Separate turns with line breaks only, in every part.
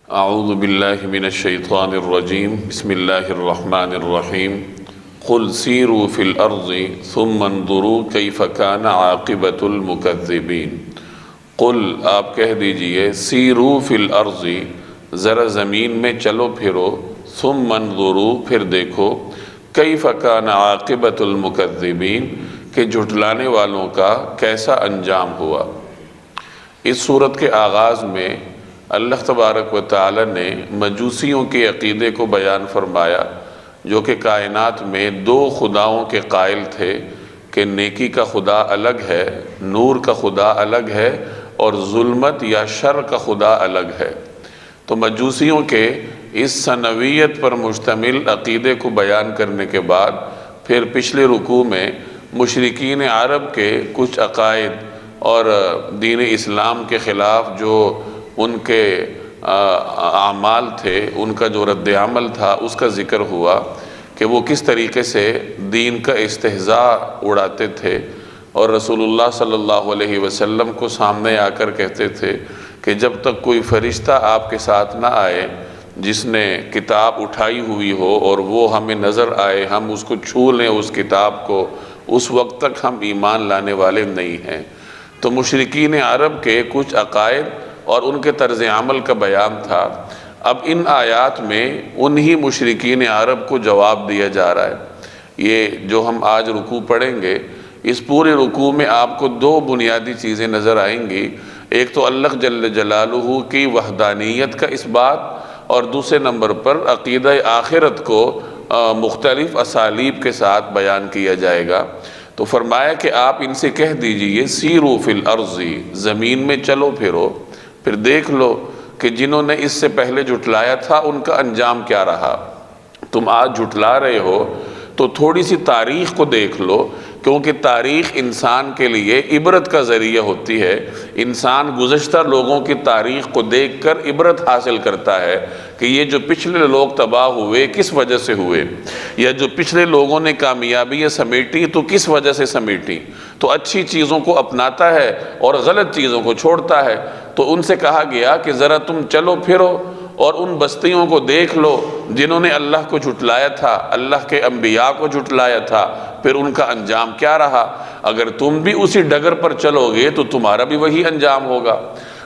اعوذ باللہ من الشیطان الرجیم بسم اللہ الرحمن الرحیم قل سیروا فی الارض ثم انظروا کیف کان عاقبۃ المکذبین۔ قل آپ کہہ دیجئے سیروا فی الارض ذرا زمین میں چلو پھرو، ثم انظروا پھر دیکھو، کیف کان عاقبۃ المکذبین کہ جھٹلانے والوں کا کیسا انجام ہوا۔ اس صورت کے آغاز میں اللہ تبارک و تعالی نے مجوسیوں کے عقیدے کو بیان فرمایا، جو کہ کائنات میں دو خداؤں کے قائل تھے کہ نیکی کا خدا الگ ہے، نور کا خدا الگ ہے، اور ظلمت یا شر کا خدا الگ ہے۔ تو مجوسیوں کے اس ثنویت پر مشتمل عقیدے کو بیان کرنے کے بعد پھر پچھلے رکوع میں مشرکین عرب کے کچھ عقائد اور دین اسلام کے خلاف جو ان کے اعمال تھے، ان کا جو رد عمل تھا، اس کا ذکر ہوا کہ وہ کس طریقے سے دین کا استہزاء اڑاتے تھے، اور رسول اللہ صلی اللہ علیہ وسلم کو سامنے آ کر کہتے تھے کہ جب تک کوئی فرشتہ آپ کے ساتھ نہ آئے جس نے کتاب اٹھائی ہوئی ہو اور وہ ہمیں نظر آئے، ہم اس کو چھو لیں اس کتاب کو، اس وقت تک ہم ایمان لانے والے نہیں ہیں۔ تو مشرکین عرب کے کچھ عقائد اور ان کے طرز عمل کا بیان تھا۔ اب ان آیات میں انہی مشرکین عرب کو جواب دیا جا رہا ہے۔ یہ جو ہم آج رکوع پڑھیں گے، اس پورے رکوع میں آپ کو دو بنیادی چیزیں نظر آئیں گی۔ ایک تو اللہ جل جلالہ کی وحدانیت کا اس بات، اور دوسرے نمبر پر عقیدہ آخرت کو مختلف اسالیب کے ساتھ بیان کیا جائے گا۔ تو فرمایا کہ آپ ان سے کہہ دیجئے سیروا فی الارض، زمین میں چلو پھرو، پھر دیکھ لو کہ جنہوں نے اس سے پہلے جھٹلایا تھا ان کا انجام کیا رہا۔ تم آج جھٹلا رہے ہو تو تھوڑی سی تاریخ کو دیکھ لو، کیونکہ تاریخ انسان کے لیے عبرت کا ذریعہ ہوتی ہے۔ انسان گزشتہ لوگوں کی تاریخ کو دیکھ کر عبرت حاصل کرتا ہے کہ یہ جو پچھلے لوگ تباہ ہوئے کس وجہ سے ہوئے، یا جو پچھلے لوگوں نے کامیابیاں سمیٹی تو کس وجہ سے سمیٹی۔ تو اچھی چیزوں کو اپناتا ہے اور غلط چیزوں کو چھوڑتا ہے۔ تو ان سے کہا گیا کہ ذرا تم چلو پھرو اور ان بستیوں کو دیکھ لو جنہوں نے اللہ کو جھٹلایا تھا، اللہ کے انبیاء کو جھٹلایا تھا، پھر ان کا انجام کیا رہا۔ اگر تم بھی اسی ڈگر پر چلو گے تو تمہارا بھی وہی انجام ہوگا۔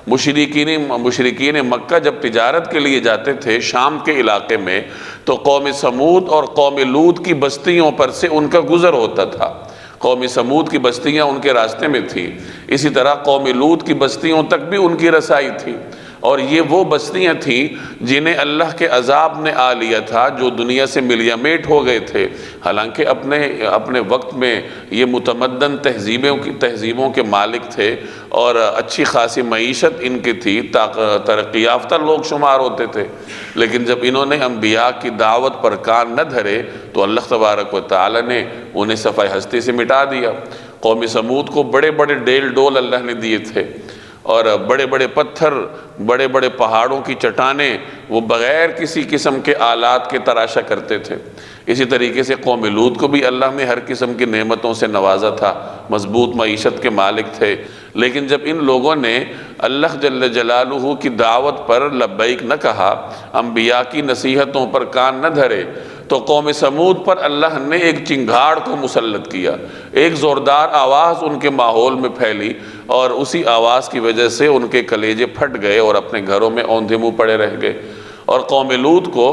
مشرکین مکہ جب تجارت کے لیے جاتے تھے شام کے علاقے میں، تو قوم سمود اور قوم لوط کی بستیوں پر سے ان کا گزر ہوتا تھا۔ قوم سمود کی بستیاں ان کے راستے میں تھیں، اسی طرح قوم لوط کی بستیوں تک بھی ان کی رسائی تھی، اور یہ وہ بستیاں تھیں جنہیں اللہ کے عذاب نے آ لیا تھا، جو دنیا سے ملیا میٹ ہو گئے تھے۔ حالانکہ اپنے وقت میں یہ متمدن تہذیبوں کے مالک تھے، اور اچھی خاصی معیشت ان کی تھی، ترقی یافتہ لوگ شمار ہوتے تھے۔ لیکن جب انہوں نے انبیاء کی دعوت پر کان نہ دھرے تو اللہ تبارک و تعالی نے انہیں صفحہ ہستی سے مٹا دیا۔ قوم سمود کو بڑے بڑے ڈیل ڈول اللہ نے دیے تھے، اور بڑے بڑے پتھر، بڑے بڑے پہاڑوں کی چٹانیں وہ بغیر کسی قسم کے آلات کے تراشا کرتے تھے۔ اسی طریقے سے قوم لوط کو بھی اللہ نے ہر قسم کی نعمتوں سے نوازا تھا، مضبوط معیشت کے مالک تھے۔ لیکن جب ان لوگوں نے اللہ جل جلالہ کی دعوت پر لبیک نہ کہا، انبیاء کی نصیحتوں پر کان نہ دھرے، تو قوم سمود پر اللہ نے ایک چنگھاڑ کو مسلط کیا، ایک زوردار آواز ان کے ماحول میں پھیلی، اور اسی آواز کی وجہ سے ان کے کلیجے پھٹ گئے اور اپنے گھروں میں اوندھے منہ پڑے رہ گئے۔ اور قوم لوط کو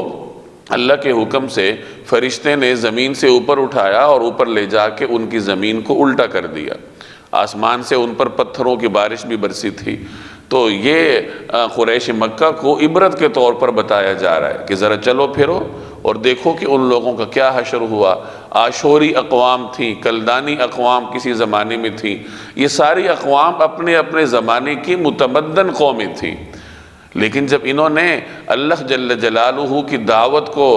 اللہ کے حکم سے فرشتے نے زمین سے اوپر اٹھایا اور اوپر لے جا کے ان کی زمین کو الٹا کر دیا۔ آسمان سے ان پر پتھروں کی بارش بھی برسی تھی۔ تو یہ قریش مکہ کو عبرت کے طور پر بتایا جا رہا ہے کہ ذرا چلو پھرو اور دیکھو کہ ان لوگوں کا کیا حشر ہوا۔ آشوری اقوام تھیں، کلدانی اقوام کسی زمانے میں تھیں، یہ ساری اقوام اپنے اپنے زمانے کی متمدن قومیں تھیں۔ لیکن جب انہوں نے اللہ جل جلالہ کی دعوت کو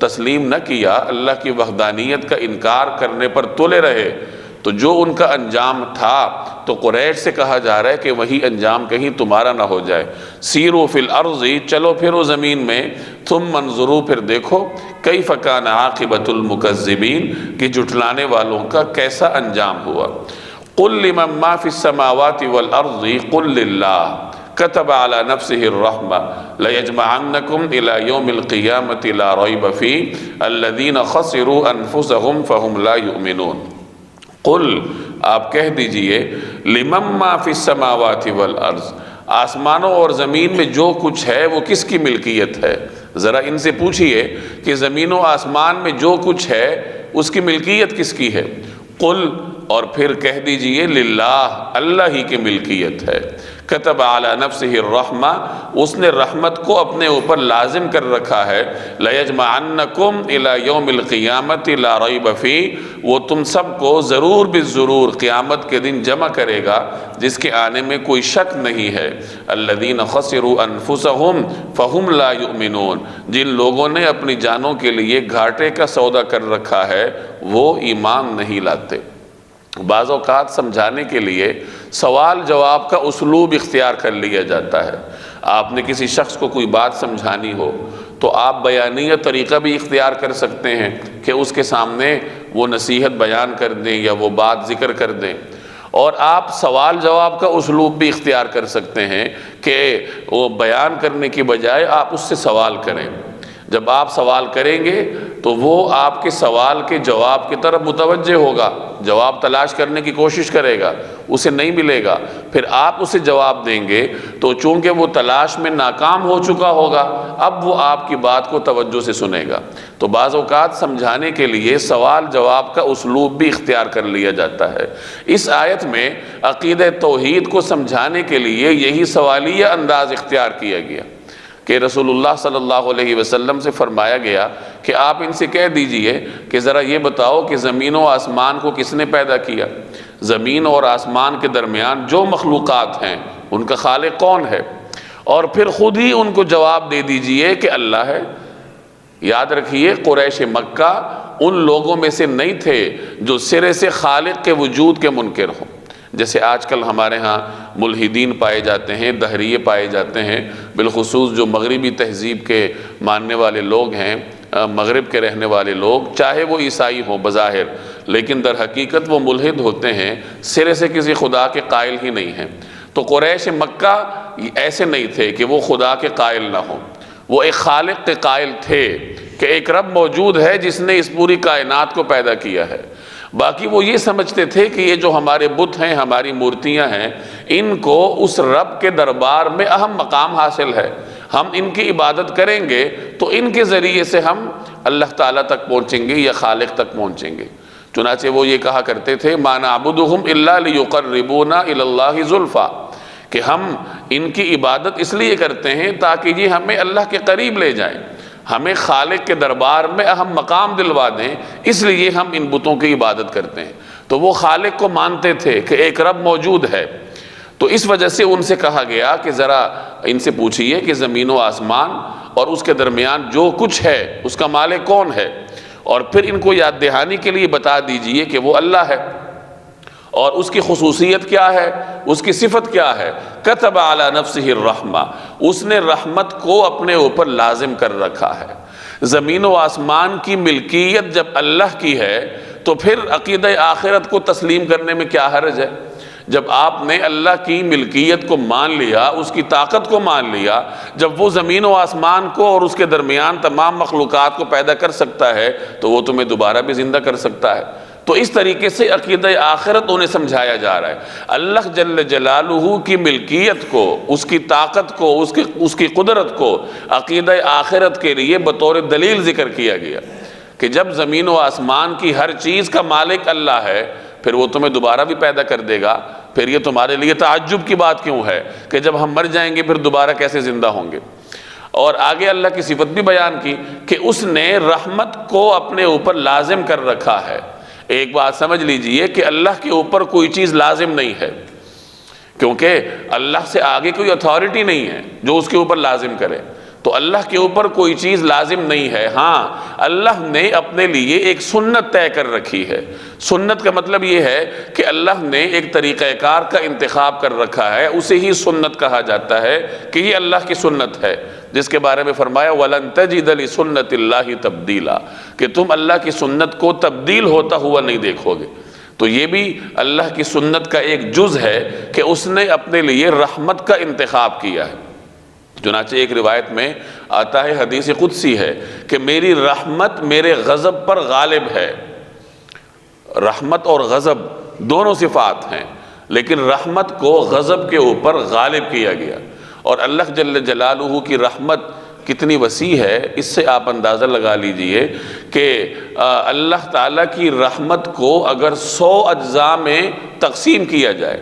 تسلیم نہ کیا، اللہ کی وحدانیت کا انکار کرنے پر تلے رہے، تو جو ان کا انجام تھا، تو قریش سے کہا جا رہا ہے کہ وہی انجام کہیں تمہارا نہ ہو جائے۔ سیروا فی الارض، چلو پھرو زمین میں، ثم انظروا پھر دیکھو، کیف کان عاقبۃ المکذبین کہ جھٹلانے والوں کا کیسا انجام ہوا۔ قل لمن ما فی السماوات والارض قل للہ، كتب على نفسه الرحمة ليجمعنكم إلى يوم القيامة لا ريب فيه الذين خسروا أنفسهم فهم لا يؤمنون۔ قل آپ کہہ دیجئے لمن ما فی السماوات والارض، آسمانوں اور زمین میں جو کچھ ہے وہ کس کی ملکیت ہے؟ ذرا ان سے پوچھئے کہ زمین و آسمان میں جو کچھ ہے اس کی ملکیت کس کی ہے؟ قل، اور پھر کہہ دیجئے للہ، اللہ ہی کی ملکیت ہے۔ کتب علی نفسہ الرحمہ، اس نے رحمت کو اپنے اوپر لازم کر رکھا ہے۔ لیجمعنکم الی یوم القیامۃ لا ریب فیہ، وہ تم سب کو ضرور بالضرور قیامت کے دن جمع کرے گا جس کے آنے میں کوئی شک نہیں ہے۔ الذین خسروا انفسہم فہم لا یؤمنون، جن لوگوں نے اپنی جانوں کے لیے گھاٹے کا سودا کر رکھا ہے وہ ایمان نہیں لاتے۔ بعض اوقات سمجھانے کے لیے سوال جواب کا اسلوب اختیار کر لیا جاتا ہے۔ آپ نے کسی شخص کو کوئی بات سمجھانی ہو تو آپ بیانیہ طریقہ بھی اختیار کر سکتے ہیں کہ اس کے سامنے وہ نصیحت بیان کر دیں یا وہ بات ذکر کر دیں، اور آپ سوال جواب کا اسلوب بھی اختیار کر سکتے ہیں کہ وہ بیان کرنے کی بجائے آپ اس سے سوال کریں۔ جب آپ سوال کریں گے تو وہ آپ کے سوال کے جواب کی طرف متوجہ ہوگا، جواب تلاش کرنے کی کوشش کرے گا، اسے نہیں ملے گا، پھر آپ اسے جواب دیں گے تو چونکہ وہ تلاش میں ناکام ہو چکا ہوگا اب وہ آپ کی بات کو توجہ سے سنے گا۔ تو بعض اوقات سمجھانے کے لیے سوال جواب کا اسلوب بھی اختیار کر لیا جاتا ہے۔ اس آیت میں عقیدہ توحید کو سمجھانے کے لیے یہی سوالیہ انداز اختیار کیا گیا کہ رسول اللہ صلی اللہ علیہ وسلم سے فرمایا گیا کہ آپ ان سے کہہ دیجئے کہ ذرا یہ بتاؤ کہ زمین و آسمان کو کس نے پیدا کیا؟ زمین اور آسمان کے درمیان جو مخلوقات ہیں ان کا خالق کون ہے؟ اور پھر خود ہی ان کو جواب دے دیجئے کہ اللہ ہے۔ یاد رکھیے قریش مکہ ان لوگوں میں سے نہیں تھے جو سرے سے خالق کے وجود کے منکر ہوں، جیسے آج کل ہمارے ہاں ملحدین پائے جاتے ہیں، دہریے پائے جاتے ہیں، بالخصوص جو مغربی تہذیب کے ماننے والے لوگ ہیں، مغرب کے رہنے والے لوگ، چاہے وہ عیسائی ہوں بظاہر لیکن در حقیقت وہ ملحد ہوتے ہیں، سرے سے کسی خدا کے قائل ہی نہیں ہیں۔ تو قریش مکہ ایسے نہیں تھے کہ وہ خدا کے قائل نہ ہوں، وہ ایک خالق کے قائل تھے کہ ایک رب موجود ہے جس نے اس پوری کائنات کو پیدا کیا ہے۔ باقی وہ یہ سمجھتے تھے کہ یہ جو ہمارے بت ہیں، ہماری مورتیاں ہیں، ان کو اس رب کے دربار میں اہم مقام حاصل ہے، ہم ان کی عبادت کریں گے تو ان کے ذریعے سے ہم اللہ تعالیٰ تک پہنچیں گے یا خالق تک پہنچیں گے۔ چنانچہ وہ یہ کہا کرتے تھے مَا نَعْبُدُهُمْ إِلَّا لِيُقَرِّبُونَا إِلَى اللَّهِ زُلْفَىٰ، کہ ہم ان کی عبادت اس لیے کرتے ہیں تاکہ یہ ہمیں اللہ کے قریب لے جائیں، ہمیں خالق کے دربار میں اہم مقام دلوا دیں، اس لیے ہم ان بتوں کی عبادت کرتے ہیں۔ تو وہ خالق کو مانتے تھے کہ ایک رب موجود ہے، تو اس وجہ سے ان سے کہا گیا کہ ذرا ان سے پوچھئے کہ زمین و آسمان اور اس کے درمیان جو کچھ ہے اس کا مالک کون ہے، اور پھر ان کو یاد دہانی کے لیے بتا دیجئے کہ وہ اللہ ہے، اور اس کی خصوصیت کیا ہے، اس کی صفت کیا ہے۔ کتب علی نفسہ الرحمہ، اس نے رحمت کو اپنے اوپر لازم کر رکھا ہے۔ زمین و آسمان کی ملکیت جب اللہ کی ہے تو پھر عقیدہ آخرت کو تسلیم کرنے میں کیا حرج ہے؟ جب آپ نے اللہ کی ملکیت کو مان لیا، اس کی طاقت کو مان لیا، جب وہ زمین و آسمان کو اور اس کے درمیان تمام مخلوقات کو پیدا کر سکتا ہے تو وہ تمہیں دوبارہ بھی زندہ کر سکتا ہے۔ تو اس طریقے سے عقیدہ آخرت انہیں سمجھایا جا رہا ہے۔ اللہ جل جلالہ کی ملکیت کو، اس کی طاقت کو، اس کی قدرت کو عقیدہ آخرت کے لیے بطور دلیل ذکر کیا گیا کہ جب زمین و آسمان کی ہر چیز کا مالک اللہ ہے پھر وہ تمہیں دوبارہ بھی پیدا کر دے گا، پھر یہ تمہارے لیے تعجب کی بات کیوں ہے کہ جب ہم مر جائیں گے پھر دوبارہ کیسے زندہ ہوں گے؟ اور آگے اللہ کی صفت بھی بیان کی کہ اس نے رحمت کو اپنے اوپر لازم کر رکھا ہے۔ ایک بات سمجھ لیجئے کہ اللہ کے اوپر کوئی چیز لازم نہیں ہے، کیونکہ اللہ سے آگے کوئی اتھارٹی نہیں ہے جو اس کے اوپر لازم کرے، تو اللہ کے اوپر کوئی چیز لازم نہیں ہے۔ ہاں اللہ نے اپنے لیے ایک سنت طے کر رکھی ہے۔ سنت کا مطلب یہ ہے کہ اللہ نے ایک طریقہ کار کا انتخاب کر رکھا ہے، اسے ہی سنت کہا جاتا ہے کہ یہ اللہ کی سنت ہے، جس کے بارے میں فرمایا وَلَن تَجِدَ لِسُنَّتِ اللَّهِ تَبْدِيلًا، کہ تم اللہ کی سنت کو تبدیل ہوتا ہوا نہیں دیکھو گے۔ تو یہ بھی اللہ کی سنت کا ایک جز ہے کہ اس نے اپنے لیے رحمت کا انتخاب کیا ہے۔ چنانچہ ایک روایت میں آتا ہے، حدیث قدسی ہے کہ میری رحمت میرے غضب پر غالب ہے۔ رحمت اور غضب دونوں صفات ہیں، لیکن رحمت کو غضب کے اوپر غالب کیا گیا۔ اور اللہ جل جلالہ کی رحمت کتنی وسیع ہے، اس سے آپ اندازہ لگا لیجئے کہ اللہ تعالیٰ کی رحمت کو اگر 100 اجزاء میں تقسیم کیا جائے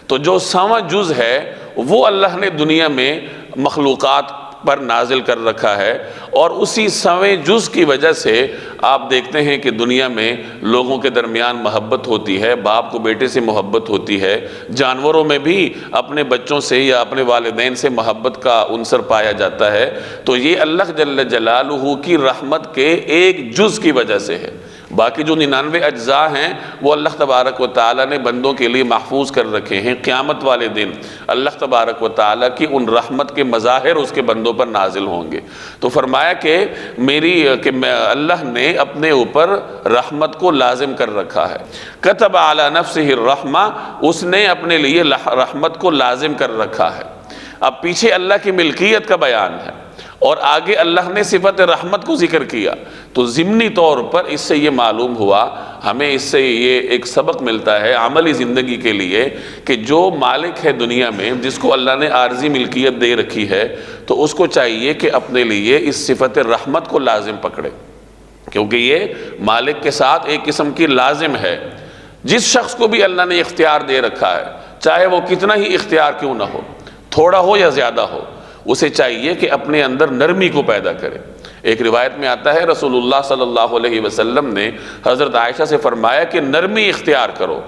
تو جو 100واں جز ہے وہ اللہ نے دنیا میں مخلوقات پر نازل کر رکھا ہے، اور اسی 100ویں جز کی وجہ سے آپ دیکھتے ہیں کہ دنیا میں لوگوں کے درمیان محبت ہوتی ہے، باپ کو بیٹے سے محبت ہوتی ہے، جانوروں میں بھی اپنے بچوں سے یا اپنے والدین سے محبت کا عنصر پایا جاتا ہے۔ تو یہ اللہ جل جلالہ کی رحمت کے ایک جز کی وجہ سے ہے۔ باقی جو 99 اجزاء ہیں وہ اللہ تبارک و تعالیٰ نے بندوں کے لیے محفوظ کر رکھے ہیں۔ قیامت والے دن اللہ تبارک و تعالیٰ کی ان رحمت کے مظاہر اس کے بندوں پر نازل ہوں گے۔ تو فرمایا کہ اللہ نے اپنے اوپر رحمت کو لازم کر رکھا ہے۔ کتب علی نفسہ الرحمہ، اس نے اپنے لیے رحمت کو لازم کر رکھا ہے۔ اب پیچھے اللہ کی ملکیت کا بیان ہے اور آگے اللہ نے صفت رحمت کو ذکر کیا، تو ضمنی طور پر اس سے یہ معلوم ہوا، ہمیں اس سے یہ ایک سبق ملتا ہے عملی زندگی کے لیے کہ جو مالک ہے دنیا میں، جس کو اللہ نے عارضی ملکیت دے رکھی ہے، تو اس کو چاہیے کہ اپنے لیے اس صفت رحمت کو لازم پکڑے، کیونکہ یہ مالک کے ساتھ ایک قسم کی لازم ہے۔ جس شخص کو بھی اللہ نے اختیار دے رکھا ہے، چاہے وہ کتنا ہی اختیار کیوں نہ ہو، تھوڑا ہو یا زیادہ ہو، اسے چاہیے کہ اپنے اندر نرمی کو پیدا کرے۔ ایک روایت میں آتا ہے رسول اللہ صلی اللہ علیہ وسلم نے حضرت عائشہ سے فرمایا کہ نرمی اختیار کرو،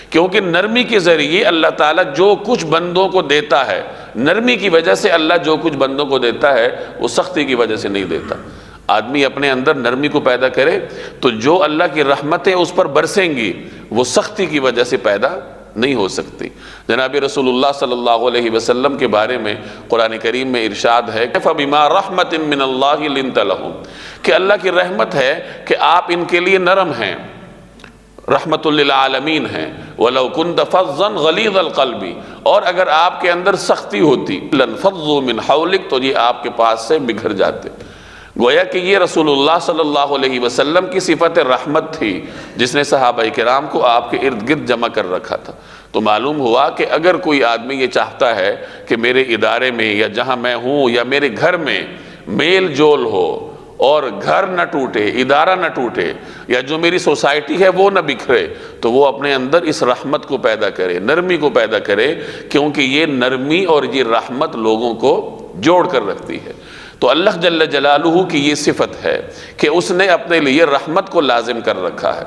کیونکہ نرمی کے ذریعے اللہ تعالیٰ جو کچھ بندوں کو دیتا ہے، نرمی کی وجہ سے اللہ جو کچھ بندوں کو دیتا ہے وہ سختی کی وجہ سے نہیں دیتا۔ آدمی اپنے اندر نرمی کو پیدا کرے تو جو اللہ کی رحمتیں اس پر برسیں گی وہ سختی کی وجہ سے پیدا نہیں ہو سکتی۔ جناب رسول اللہ صلی اللہ علیہ وسلم کے بارے میں قرآن کریم میں ارشاد ہے فَبِمَا رَحْمَةٍ مِّنَ اللَّهِ لِنْتَ لَهُمْ، کہ اللہ کی رحمت ہے کہ آپ ان کے لیے نرم ہیں، رحمت للعالمین ہیں۔ وَلَوْ كُنْتَ فَظًّا غَلِيظَ الْقَلْبِ، اور اگر آپ کے اندر سختی ہوتی لَانْفَضُّوا مِنْ حَوْلِكَ، تو یہ آپ کے پاس سے بکھر جاتے۔ گویا کہ یہ رسول اللہ صلی اللہ علیہ وسلم کی صفت رحمت تھی جس نے صحابہ کرام کو آپ کے ارد گرد جمع کر رکھا تھا۔ تو معلوم ہوا کہ اگر کوئی آدمی یہ چاہتا ہے کہ میرے ادارے میں یا جہاں میں ہوں یا میرے گھر میں میل جول ہو اور گھر نہ ٹوٹے، ادارہ نہ ٹوٹے، یا جو میری سوسائٹی ہے وہ نہ بکھرے، تو وہ اپنے اندر اس رحمت کو پیدا کرے، نرمی کو پیدا کرے، کیونکہ یہ نرمی اور یہ رحمت لوگوں کو جوڑ کر رکھتی ہے۔ تو اللہ جل جلالہ کی یہ صفت ہے کہ اس نے اپنے لیے رحمت کو لازم کر رکھا ہے۔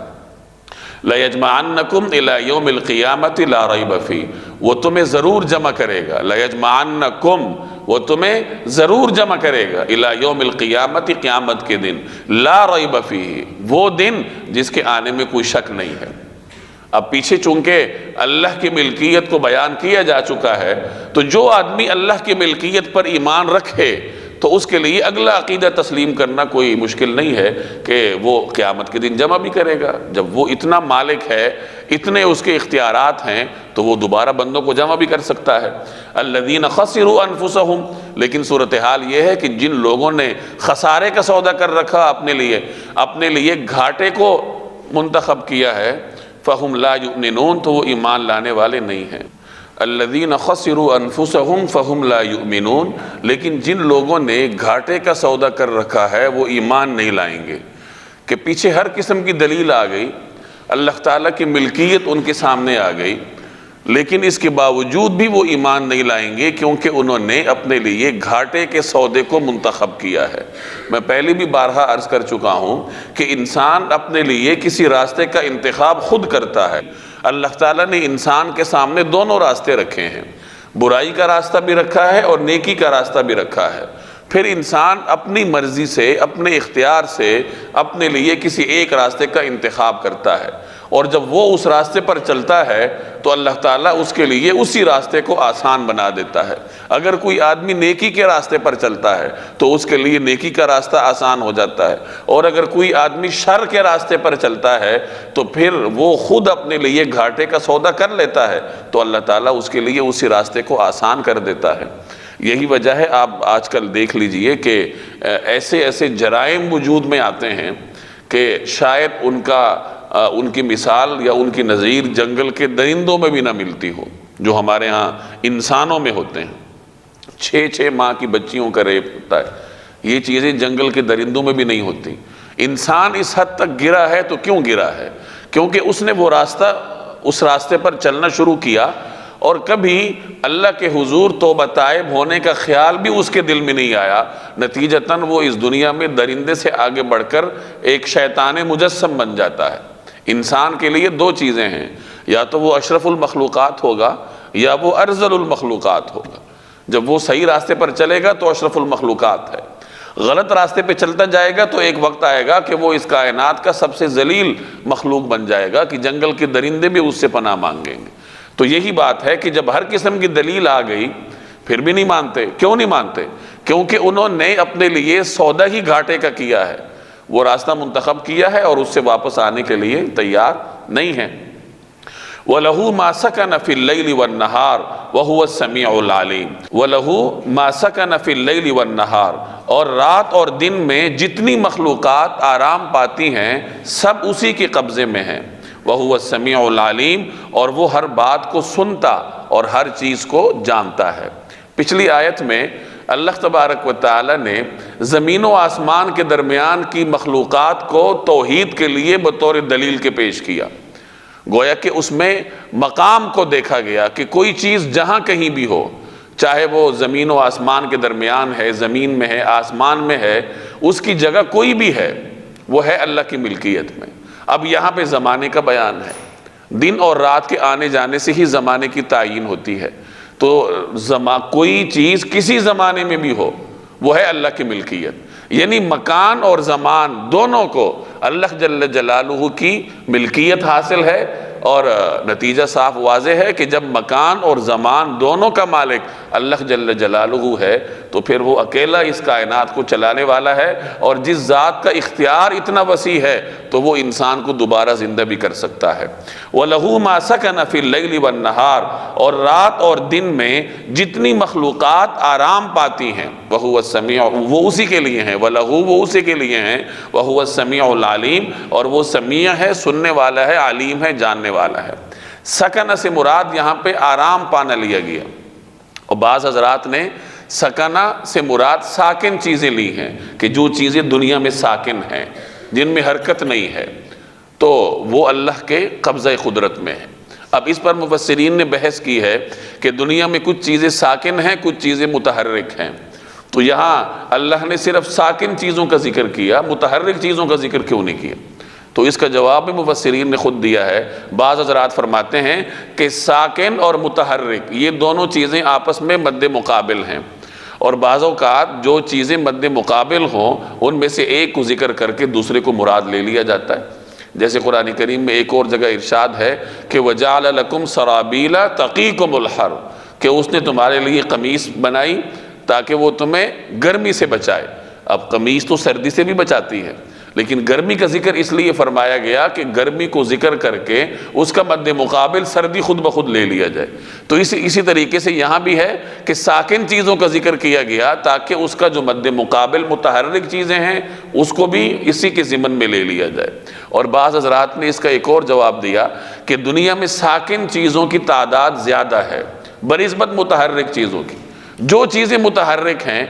لَيَجْمَعَنَّكُمْ إِلَى يَوْمِ الْقِيَامَةِ لَا رَيْبَ فِيهِ، وہ تمہیں ضرور جمع کرے گا۔ لَيَجْمَعَنَّكُمْ، وہ تمہیں ضرور جمع کرے گا، إِلَى يَوْمِ الْقِيَامَةِ، قیامت کے دن، لَا رَيْبَ فِيهِ، وہ دن جس کے آنے میں کوئی شک نہیں ہے۔ اب پیچھے چونکہ اللہ کی ملکیت کو بیان کیا جا چکا ہے، تو جو آدمی اللہ کی ملکیت پر ایمان رکھے تو اس کے لیے اگلا عقیدہ تسلیم کرنا کوئی مشکل نہیں ہے کہ وہ قیامت کے دن جمع بھی کرے گا۔ جب وہ اتنا مالک ہے، اتنے اس کے اختیارات ہیں، تو وہ دوبارہ بندوں کو جمع بھی کر سکتا ہے۔ الذین خسروا انفسہم، لیکن صورتحال یہ ہے کہ جن لوگوں نے خسارے کا سودا کر رکھا اپنے لیے گھاٹے کو منتخب کیا ہے، فہم لا یؤمنون، تو وہ ایمان لانے والے نہیں ہیں۔ الذین خسروا انفسہم فہم لا یؤمنون، لیکن جن لوگوں نے گھاٹے کا سودا کر رکھا ہے وہ ایمان نہیں لائیں گے۔ کہ پیچھے ہر قسم کی دلیل آ گئی، اللہ تعالیٰ کی ملکیت ان کے سامنے آ گئی، لیکن اس کے باوجود بھی وہ ایمان نہیں لائیں گے، کیونکہ انہوں نے اپنے لیے گھاٹے کے سودے کو منتخب کیا ہے۔ میں پہلے بھی بارہا عرض کر چکا ہوں کہ انسان اپنے لیے کسی راستے کا انتخاب خود کرتا ہے۔ اللہ تعالیٰ نے انسان کے سامنے دونوں راستے رکھے ہیں، برائی کا راستہ بھی رکھا ہے اور نیکی کا راستہ بھی رکھا ہے۔ پھر انسان اپنی مرضی سے، اپنے اختیار سے اپنے لیے کسی ایک راستے کا انتخاب کرتا ہے، اور جب وہ اس راستے پر چلتا ہے تو اللہ تعالیٰ اس کے لیے اسی راستے کو آسان بنا دیتا ہے۔ اگر کوئی آدمی نیکی کے راستے پر چلتا ہے تو اس کے لیے نیکی کا راستہ آسان ہو جاتا ہے، اور اگر کوئی آدمی شر کے راستے پر چلتا ہے تو پھر وہ خود اپنے لیے گھاٹے کا سودا کر لیتا ہے، تو اللہ تعالیٰ اس کے لیے اسی راستے کو آسان کر دیتا ہے۔ یہی وجہ ہے، آپ آج کل دیکھ لیجئے کہ ایسے ایسے جرائم وجود میں آتے ہیں کہ شاید ان کی مثال یا ان کی نظیر جنگل کے درندوں میں بھی نہ ملتی ہو، جو ہمارے ہاں انسانوں میں ہوتے ہیں۔ 6 ماہ کی بچیوں کا ریپ ہوتا ہے، یہ چیزیں جنگل کے درندوں میں بھی نہیں ہوتی۔ انسان اس حد تک گرا ہے تو کیوں گرا ہے؟ کیونکہ اس نے اس راستے پر چلنا شروع کیا، اور کبھی اللہ کے حضور توبہ تائب ہونے کا خیال بھی اس کے دل میں نہیں آیا، نتیجتاً وہ اس دنیا میں درندے سے آگے بڑھ کر ایک شیطان مجسم بن جاتا ہے۔ انسان کے لیے 2 چیزیں ہیں، یا تو وہ اشرف المخلوقات ہوگا یا وہ ارذل المخلوقات ہوگا۔ جب وہ صحیح راستے پر چلے گا تو اشرف المخلوقات ہے، غلط راستے پہ چلتا جائے گا تو ایک وقت آئے گا کہ وہ اس کائنات کا سب سے ذلیل مخلوق بن جائے گا کہ جنگل کے درندے بھی اس سے پناہ مانگیں گے۔ تو یہی بات ہے کہ جب ہر قسم کی دلیل آ گئی پھر بھی نہیں مانتے۔ کیوں نہیں مانتے؟ کیونکہ انہوں نے اپنے لیے سودا ہی گھاٹے کا کیا ہے، وہ راستہ منتخب کیا ہے اور اس سے واپس آنے کے لیے تیار نہیں ہیں۔ وَلَهُ مَا سَكَنَ فِي اللَّيْلِ وَالنَّهَارِ وَهُوَ السَّمِيعُ الْعَلِيمُ وَلَهُ مَا سَكَنَ فِي اللَّيْلِ وَالنَّهَارِ، اور رات اور دن میں جتنی مخلوقات آرام پاتی ہیں سب اسی کے قبضے میں ہیں۔ وَهُوَ السَّمِيعُ الْعَلِيمُ، اور وہ ہر بات کو سنتا اور ہر چیز کو جانتا ہے۔ پچھلی آیت میں اللہ تبارک و تعالی نے زمین و آسمان کے درمیان کی مخلوقات کو توحید کے لیے بطور دلیل کے پیش کیا، گویا کہ اس میں مقام کو دیکھا گیا کہ کوئی چیز جہاں کہیں بھی ہو، چاہے وہ زمین و آسمان کے درمیان ہے، زمین میں ہے، آسمان میں ہے، اس کی جگہ کوئی بھی ہے، وہ ہے اللہ کی ملکیت میں۔ اب یہاں پہ زمانے کا بیان ہے، دن اور رات کے آنے جانے سے ہی زمانے کی تعین ہوتی ہے، تو کوئی چیز کسی زمانے میں بھی ہو وہ ہے اللہ کی ملکیت، یعنی مکان اور زمان دونوں کو اللہ جل جلالہ کی ملکیت حاصل ہے۔ اور نتیجہ صاف واضح ہے کہ جب مکان اور زمان دونوں کا مالک اللہ جل جلالہ ہے تو پھر وہ اکیلا اس کائنات کو چلانے والا ہے، اور جس ذات کا اختیار اتنا وسیع ہے تو وہ انسان کو دوبارہ زندہ بھی کر سکتا ہے۔ وَلَهُ مَا سَكَنَ فِي اللَّيْلِ وَالنَّهَارِ، اور رات اور دن میں جتنی مخلوقات آرام پاتی ہیں، وَهُوَ السَّمِيعُ، وہ اسی کے لیے ہیں، وَلَهُ، وہ اسی کے لیے ہیں، وَهُوَ السَّمِيعُ الْعَلِيمُ، اور وہ سمیع ہے، سننے والا ہے، علیم ہے، جاننے والا ہے۔ سکنہ سے مراد یہاں پہ آرام پانا لیا گیا، اور بعض حضرات نے سکنہ سے مراد ساکن چیزیں لی ہیں کہ جو چیزیں دنیا میں ساکن ہیں، جن میں حرکت نہیں ہے، تو وہ اللہ کے قبضہ قدرت میں ہے۔ اب اس پر مفسرین نے بحث کی ہے کہ دنیا میں کچھ چیزیں ساکن ہیں، کچھ چیزیں متحرک ہیں، تو یہاں اللہ نے صرف ساکن چیزوں کا ذکر کیا، متحرک چیزوں کا ذکر کیوں نہیں کیا؟ تو اس کا جواب بھی مفسرین نے خود دیا ہے۔ بعض حضرات فرماتے ہیں کہ ساکن اور متحرک یہ دونوں چیزیں آپس میں مد مقابل ہیں، اور بعض اوقات جو چیزیں مد مقابل ہوں ان میں سے ایک کو ذکر کر کے دوسرے کو مراد لے لیا جاتا ہے۔ جیسے قرآن کریم میں ایک اور جگہ ارشاد ہے کہ وَجَعَلَ لَكُمْ سَرَابِيلَ تَقِيكُمُ الْحَرَّ، کہ اس نے تمہارے لیے قمیص بنائی تاکہ وہ تمہیں گرمی سے بچائے۔ اب قمیص تو سردی سے بھی بچاتی ہے، لیکن گرمی کا ذکر اس لیے فرمایا گیا کہ گرمی کو ذکر کر کے اس کا مد مقابل سردی خود بخود لے لیا جائے۔ تو اسی طریقے سے یہاں بھی ہے کہ ساکن چیزوں کا ذکر کیا گیا تاکہ اس کا جو مد مقابل متحرک چیزیں ہیں اس کو بھی اسی کے ضمن میں لے لیا جائے۔ اور بعض حضرات نے اس کا ایک اور جواب دیا کہ دنیا میں ساکن چیزوں کی تعداد زیادہ ہے بنسبت متحرک چیزوں کی۔ جو چیزیں متحرک ہیں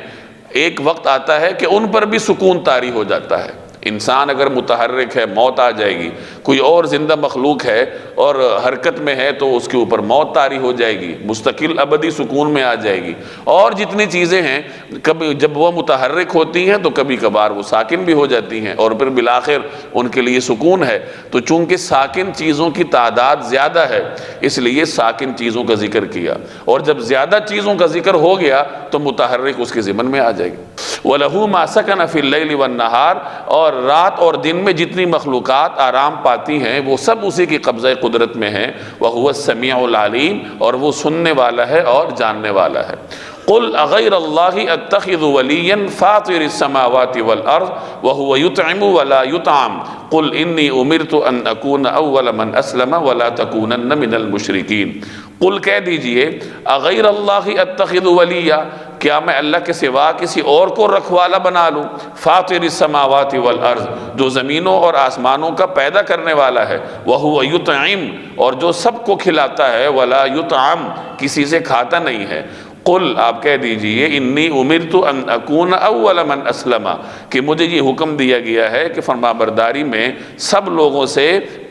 ایک وقت آتا ہے کہ ان پر بھی سکون طاری ہو جاتا ہے۔ انسان اگر متحرک ہے موت آ جائے گی، کوئی اور زندہ مخلوق ہے اور حرکت میں ہے تو اس کے اوپر موت طاری ہو جائے گی، مستقل ابدی سکون میں آ جائے گی۔ اور جتنی چیزیں ہیں کبھی جب وہ متحرک ہوتی ہیں تو کبھی کبھار وہ ساکن بھی ہو جاتی ہیں اور پھر بالآخر ان کے لیے سکون ہے۔ تو چونکہ ساکن چیزوں کی تعداد زیادہ ہے اس لیے ساکن چیزوں کا ذکر کیا، اور جب زیادہ چیزوں کا ذکر ہو گیا تو متحرک اس کے ضمن میں آ جائے گی۔ وَلَهُ مَا سَكَنَ فِي اللَّيْلِ وَالنَّهَارِ، اور رات اور دن میں جتنی مخلوقات آرام پاتی ہیں وہ سب اسی کی قبضہ قدرت میں ہیں۔ وَهُوَ السَّمِيعُ الْعَلِيمُ، اور وہ سننے والا ہے اور جاننے والا ہے۔ قل اغیر اللہ اتخذ ولیا فاطر السماوات والارض وهو يطعم ولا يطعم قل انی امرت ان اکون اول من اسلم ولا تکونن من المشرکین۔ قل کہہ دیجئے اغیر اللہ اتخذ ولیا، کیا میں اللہ کے سوا کسی اور کو رکھوالا بنا لوں؟ فاطر السماوات والارض، جو زمینوں اور آسمانوں کا پیدا کرنے والا ہے، وہو یطعم، اور جو سب کو کھلاتا ہے، ولا یطعم، کسی سے کھاتا نہیں ہے۔ قل، آپ کہہ دیجئے انی امرت ان اکون اول من اسلم، کہ مجھے یہ حکم دیا گیا ہے کہ فرما برداری میں سب لوگوں سے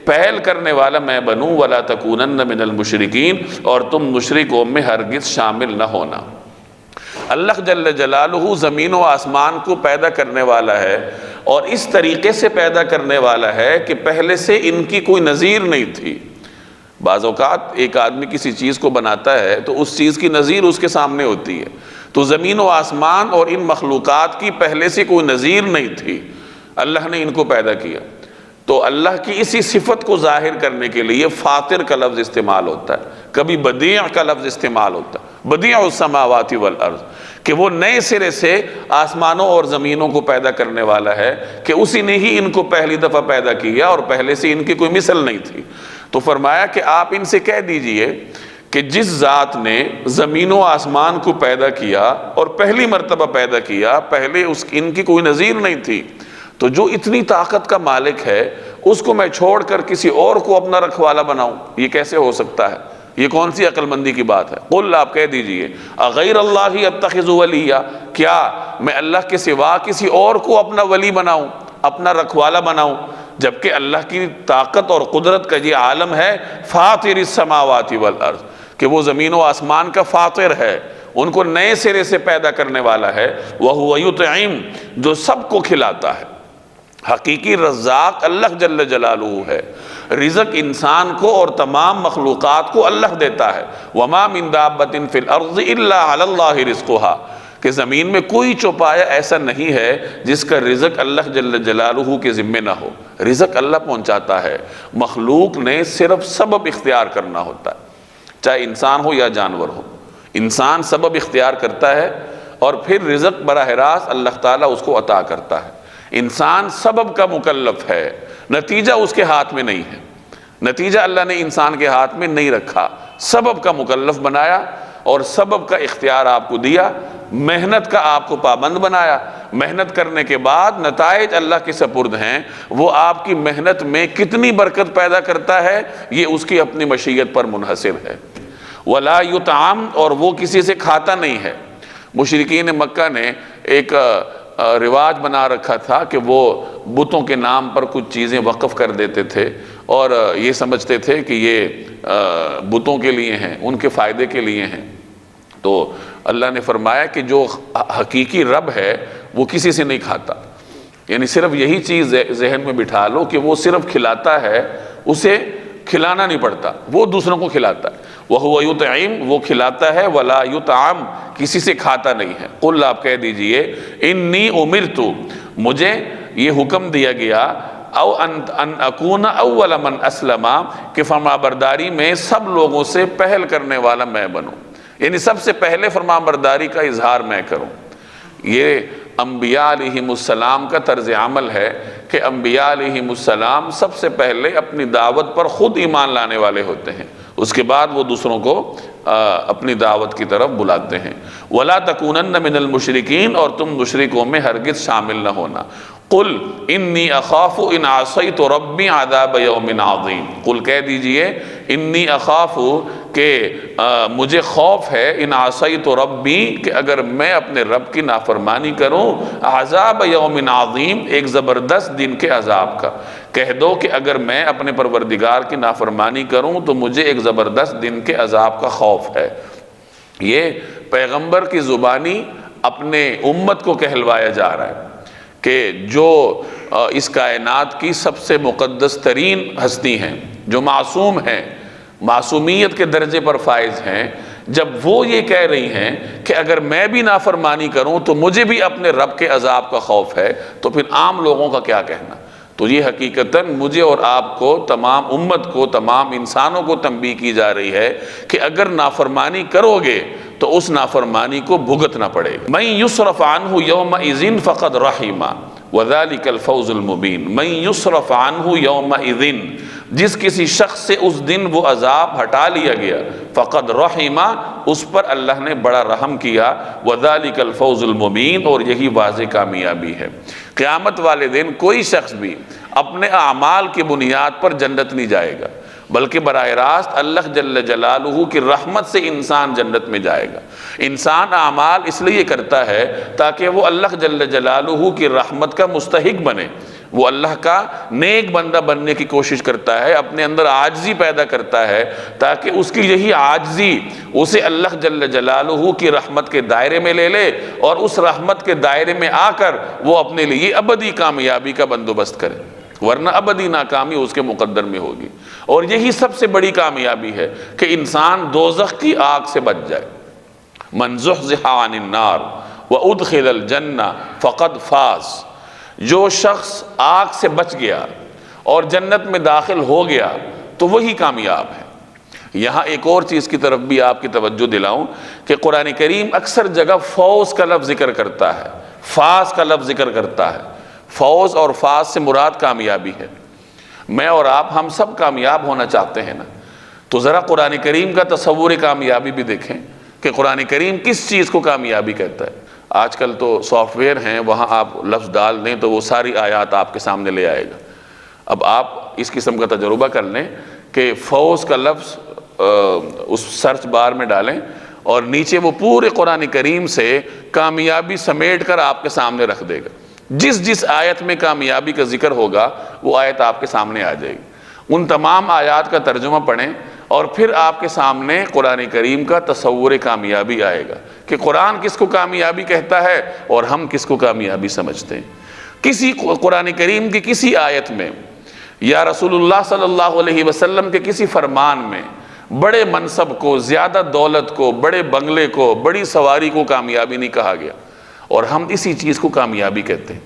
پہل کرنے والا میں بنوں، ولا تکونن من المشرکین، اور تم مشرکوں میں ہرگز شامل نہ ہونا۔ اللہ جل جلالہ زمین و آسمان کو پیدا کرنے والا ہے، اور اس طریقے سے پیدا کرنے والا ہے کہ پہلے سے ان کی کوئی نظیر نہیں تھی۔ بعض اوقات ایک آدمی کسی چیز کو بناتا ہے تو اس چیز کی نظیر اس کے سامنے ہوتی ہے، تو زمین و آسمان اور ان مخلوقات کی پہلے سے کوئی نظیر نہیں تھی، اللہ نے ان کو پیدا کیا۔ تو اللہ کی اسی صفت کو ظاہر کرنے کے لیے فاطر کا لفظ استعمال ہوتا ہے، کبھی بدیع کا لفظ استعمال ہوتا ہے، بدیع السماوات والارض، کہ وہ نئے سرے سے آسمانوں اور زمینوں کو پیدا کرنے والا ہے، کہ اسی نے ہی ان کو پہلی دفعہ پیدا کیا اور پہلے سے ان کی کوئی مثل نہیں تھی۔ تو فرمایا کہ آپ ان سے کہہ دیجئے کہ جس ذات نے زمین و آسمان کو پیدا کیا اور پہلی مرتبہ پیدا کیا، پہلے ان کی کوئی نظیر نہیں تھی، تو جو اتنی طاقت کا مالک ہے اس کو میں چھوڑ کر کسی اور کو اپنا رکھوالا بناؤں، یہ کیسے ہو سکتا ہے؟ یہ کون سی عقل مندی کی بات ہے؟ قل، آپ کہہ دیجئے اغیر اللہ اتخذ ولیا، کیا میں اللہ کے سوا کسی اور کو اپنا ولی بناؤں، اپنا رکھوالا بناؤں، جبکہ اللہ کی طاقت اور قدرت کا یہ عالم ہے فاطر السماوات والارض، کہ وہ زمین و آسمان کا فاطر ہے، ان کو نئے سرے سے پیدا کرنے والا ہے، وَهُوَ يُطْعِمُ، جو سب کو کھلاتا ہے۔ حقیقی رزاق اللہ جل جلالہ ہے، رزق انسان کو اور تمام مخلوقات کو اللہ دیتا ہے۔ وَمَا مِن دَابَّةٍ فِي الْأَرْضِ إِلَّا عَلَى اللَّهِ رِزْقُهَا، کہ زمین میں کوئی چوپایا ایسا نہیں ہے جس کا رزق اللہ جل جلالہ کے ذمے نہ ہو، رزق اللہ پہنچاتا ہے، مخلوق نے صرف سبب اختیار کرنا ہوتا ہے، چاہے انسان ہو یا جانور ہو، انسان سبب اختیار کرتا ہے اور پھر رزق براہ راست اللہ تعالیٰ اس کو عطا کرتا ہے۔ انسان سبب کا مکلف ہے، نتیجہ اس کے ہاتھ میں نہیں ہے، نتیجہ اللہ نے انسان کے ہاتھ میں نہیں رکھا، سبب کا مکلف بنایا اور سبب کا اختیار آپ کو دیا، محنت کا آپ کو پابند بنایا، محنت کرنے کے بعد نتائج اللہ کے سپرد ہیں، وہ آپ کی محنت میں کتنی برکت پیدا کرتا ہے یہ اس کی اپنی مشیت پر منحصر ہے۔ وَلَا يُطْعَمُ، اور وہ کسی سے کھاتا نہیں ہے۔ مشرکین مکہ نے ایک رواج بنا رکھا تھا کہ وہ بتوں کے نام پر کچھ چیزیں وقف کر دیتے تھے اور یہ سمجھتے تھے کہ یہ بتوں کے لیے ہیں، ان کے فائدے کے لیے ہیں۔ تو اللہ نے فرمایا کہ جو حقیقی رب ہے وہ کسی سے نہیں کھاتا، یعنی صرف یہی چیز ذہن میں بٹھا لو کہ وہ صرف کھلاتا ہے، اسے کھلانا نہیں پڑتا، وہ دوسروں کو کھلاتا ہے۔ وَهُوَ يُطْعِمُ، وہ کھلاتا ہے، وَلَا يُطْعَمُ، کسی سے کھاتا نہیں ہے۔ قل، آپ کہہ دیجئے انی امرت، مجھے یہ حکم دیا گیا، او ان اکون اول من اسلم، کہ فرما برداری میں سب لوگوں سے پہل کرنے والا میں بنوں، یعنی سب سے پہلے فرما برداری کا اظہار میں کروں۔ یہ انبیاء علیہم السلام کا طرز عمل ہے کہ انبیاء علیہم السلام سب سے پہلے اپنی دعوت پر خود ایمان لانے والے ہوتے ہیں، اس کے بعد وہ دوسروں کو اپنی دعوت کی طرف بلاتے ہیں۔ وَلَا تَكُونَنَّ مِنَ الْمُشْرِكِينَ، اور تم مشرکوں میں ہرگز شامل نہ ہونا۔ قل انی اخاف ان عصیت ربی عذاب یوم عظیم، قل کہہ دیجئے انی اخاف، کہ مجھے خوف ہے، ان عصیت ربی، کہ اگر میں اپنے رب کی نافرمانی کروں، عذاب یوم عظیم، ایک زبردست دن کے عذاب کا۔ کہہ دو کہ اگر میں اپنے پروردگار کی نافرمانی کروں تو مجھے ایک زبردست دن کے عذاب کا خوف ہے۔ یہ پیغمبر کی زبانی اپنے امت کو کہلوایا جا رہا ہے کہ جو اس کائنات کی سب سے مقدس ترین ہستی ہیں، جو معصوم ہیں، معصومیت کے درجے پر فائز ہیں، جب وہ یہ کہہ رہی ہیں کہ اگر میں بھی نافرمانی کروں تو مجھے بھی اپنے رب کے عذاب کا خوف ہے، تو پھر عام لوگوں کا کیا کہنا؟ تو یہ حقیقتاً مجھے اور آپ کو، تمام امت کو، تمام انسانوں کو تنبیہ کی جا رہی ہے کہ اگر نافرمانی کرو گے تو اس نافرمانی کو بھگتنا پڑے گا۔ مَن يُصْرَفْ عَنْهُ يَوْمَئِذٍ فَقَدْ رَحِمَ وَذَلِكَ الْفَوْزُ الْمُبِينُ۔ مَن يُصْرَفْ عَنْهُ يَوْمَئِذٍ، جس کسی شخص سے اس دن وہ عذاب ہٹا لیا گیا، فقد رحمہ، اس پر اللہ نے بڑا رحم کیا، وذالک الفوز المبین، اور یہی واضح کامیابی ہے۔ قیامت والے دن کوئی شخص بھی اپنے اعمال کی بنیاد پر جنت نہیں جائے گا، بلکہ براہ راست اللہ جل جلالہ کی رحمت سے انسان جنت میں جائے گا۔ انسان اعمال اس لیے کرتا ہے تاکہ وہ اللہ جل جلالہ کی رحمت کا مستحق بنے، وہ اللہ کا نیک بندہ بننے کی کوشش کرتا ہے، اپنے اندر عاجزی پیدا کرتا ہے تاکہ اس کی یہی عاجزی اسے اللہ جل جلالہ کی رحمت کے دائرے میں لے لے، اور اس رحمت کے دائرے میں آ کر وہ اپنے لیے ابدی کامیابی کا بندوبست کرے، ورنہ ابدی ناکامی اس کے مقدر میں ہوگی۔ اور یہی سب سے بڑی کامیابی ہے کہ انسان دوزخ کی آگ سے بچ جائے۔ من زحزح عن النار وادخل الجنہ فقد فاز، جو شخص آگ سے بچ گیا اور جنت میں داخل ہو گیا تو وہی کامیاب ہے۔ یہاں ایک اور چیز کی طرف بھی آپ کی توجہ دلاؤں کہ قرآن کریم اکثر جگہ فوز کا لفظ ذکر کرتا ہے، فاز کا لفظ ذکر کرتا ہے۔ فوز اور فاز سے مراد کامیابی ہے۔ میں اور آپ ہم سب کامیاب ہونا چاہتے ہیں نا، تو ذرا قرآن کریم کا تصور کامیابی بھی دیکھیں کہ قرآن کریم کس چیز کو کامیابی کہتا ہے۔ آج کل تو سافٹ ویئر ہیں، وہاں آپ لفظ ڈال دیں تو وہ ساری آیات آپ کے سامنے لے آئے گا۔ اب آپ اس قسم کا تجربہ کر لیں کہ فوز کا لفظ اس سرچ بار میں ڈالیں اور نیچے وہ پورے قرآن کریم سے کامیابی سمیٹ کر آپ کے سامنے رکھ دے گا۔ جس آیت میں کامیابی کا ذکر ہوگا وہ آیت آپ کے سامنے آ جائے گی۔ ان تمام آیات کا ترجمہ پڑھیں اور پھر آپ کے سامنے قرآن کریم کا تصور کامیابی آئے گا کہ قرآن کس کو کامیابی کہتا ہے اور ہم کس کو کامیابی سمجھتے ہیں۔ کسی قرآن کریم کی کسی آیت میں یا رسول اللہ صلی اللہ علیہ وسلم کے کسی فرمان میں بڑے منصب کو، زیادہ دولت کو، بڑے بنگلے کو، بڑی سواری کو کامیابی نہیں کہا گیا، اور ہم اسی چیز کو کامیابی کہتے ہیں۔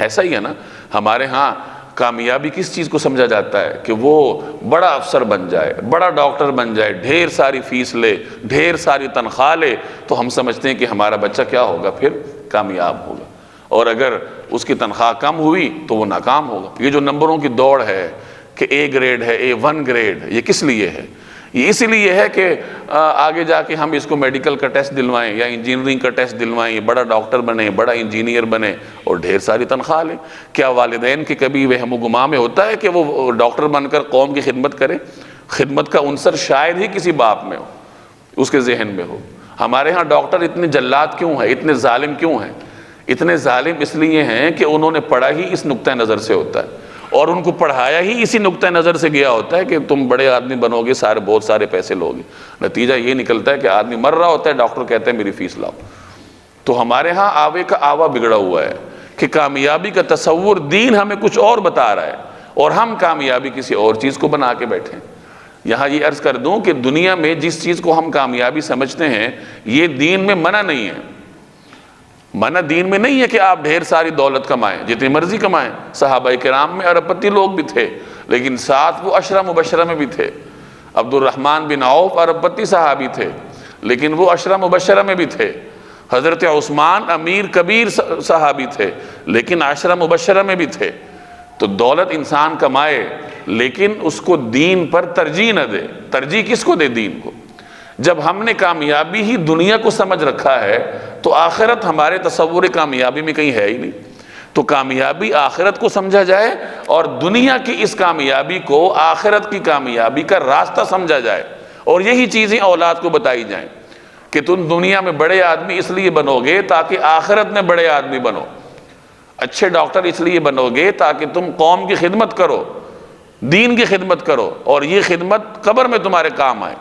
ایسا ہی ہے نا، ہمارے ہاں کامیابی کس چیز کو سمجھا جاتا ہے کہ وہ بڑا افسر بن جائے، بڑا ڈاکٹر بن جائے، ڈھیر ساری فیس لے، ڈھیر ساری تنخواہ لے، تو ہم سمجھتے ہیں کہ ہمارا بچہ کیا ہوگا، پھر کامیاب ہوگا۔ اور اگر اس کی تنخواہ کم ہوئی تو وہ ناکام ہوگا۔ یہ جو نمبروں کی دوڑ ہے کہ اے گریڈ ہے، A1 گریڈ، یہ کس لیے ہے؟ یہ اس لیے ہے کہ آگے جا کے ہم اس کو میڈیکل کا ٹیسٹ دلوائیں یا انجینئرنگ کا ٹیسٹ دلوائیں، یہ بڑا ڈاکٹر بنے، بڑا انجینئر بنے اور ڈھیر ساری تنخواہ لیں۔ کیا والدین کے کبھی وہم و گماں میں ہوتا ہے کہ وہ ڈاکٹر بن کر قوم کی خدمت کرے؟ خدمت کا عنصر شاید ہی کسی باپ میں ہو، اس کے ذہن میں ہو۔ ہمارے ہاں ڈاکٹر اتنے جلاد کیوں ہیں، اتنے ظالم کیوں ہیں؟ اتنے ظالم اس لیے ہیں کہ انہوں نے پڑھا ہی اس نقطہ نظر سے ہوتا ہے، اور ان کو پڑھایا ہی اسی نقطہ نظر سے گیا ہوتا ہے کہ تم بڑے آدمی بنو گے، بہت سارے پیسے لوگے۔ نتیجہ یہ نکلتا ہے کہ آدمی مر رہا ہوتا ہے، ڈاکٹر کہتا ہے میری فیس لاؤ۔ تو ہمارے ہاں آوے کا آوا بگڑا ہوا ہے کہ کامیابی کا تصور دین ہمیں کچھ اور بتا رہا ہے اور ہم کامیابی کسی اور چیز کو بنا کے بیٹھے۔ یہاں یہ عرض کر دوں کہ دنیا میں جس چیز کو ہم کامیابی سمجھتے ہیں یہ دین میں منع نہیں ہے۔ منع دین میں نہیں ہے کہ آپ ڈھیر ساری دولت کمائیں، جتنی مرضی کمائیں۔ صحابہ کرام میں ارب پتی لوگ بھی تھے، لیکن ساتھ وہ عشرہ مبشرہ میں بھی تھے۔ عبد الرحمن بن عوف ارب پتی صحابی تھے، لیکن وہ عشرہ مبشرہ میں بھی تھے۔ حضرت عثمان امیر کبیر صحابی تھے، لیکن عشرہ مبشرہ میں بھی تھے۔ تو دولت انسان کمائے لیکن اس کو دین پر ترجیح نہ دے۔ ترجیح کس کو دے؟ دین کو۔ جب ہم نے کامیابی ہی دنیا کو سمجھ رکھا ہے تو آخرت ہمارے تصور کامیابی میں کہیں ہے ہی نہیں۔ تو کامیابی آخرت کو سمجھا جائے اور دنیا کی اس کامیابی کو آخرت کی کامیابی کا راستہ سمجھا جائے، اور یہی چیزیں اولاد کو بتائی جائیں کہ تم دنیا میں بڑے آدمی اس لیے بنو گے تاکہ آخرت میں بڑے آدمی بنو، اچھے ڈاکٹر اس لیے بنو گے تاکہ تم قوم کی خدمت کرو، دین کی خدمت کرو، اور یہ خدمت قبر میں تمہارے کام آئے۔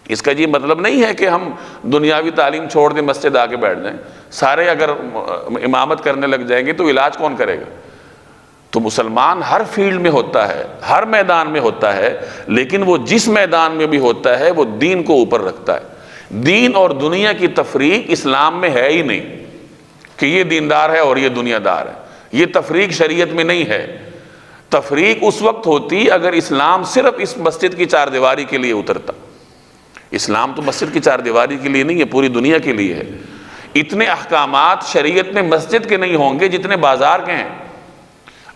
اس کا یہ مطلب نہیں ہے کہ ہم دنیاوی تعلیم چھوڑ دیں، مسجد آ کے بیٹھ جائیں۔ سارے اگر امامت کرنے لگ جائیں گے تو علاج کون کرے گا؟ تو مسلمان ہر فیلڈ میں ہوتا ہے، ہر میدان میں ہوتا ہے، لیکن وہ جس میدان میں بھی ہوتا ہے وہ دین کو اوپر رکھتا ہے۔ دین اور دنیا کی تفریق اسلام میں ہے ہی نہیں کہ یہ دیندار ہے اور یہ دنیا دار ہے، یہ تفریق شریعت میں نہیں ہے۔ تفریق اس وقت ہوتی اگر اسلام صرف اس مسجد کی چار دیواری کے لیے اترتا۔ اسلام تو مسجد کی چار دیواری کے لیے نہیں ہے، پوری دنیا کے لیے ہے۔ اتنے احکامات شریعت میں مسجد کے نہیں ہوں گے جتنے بازار کے ہیں۔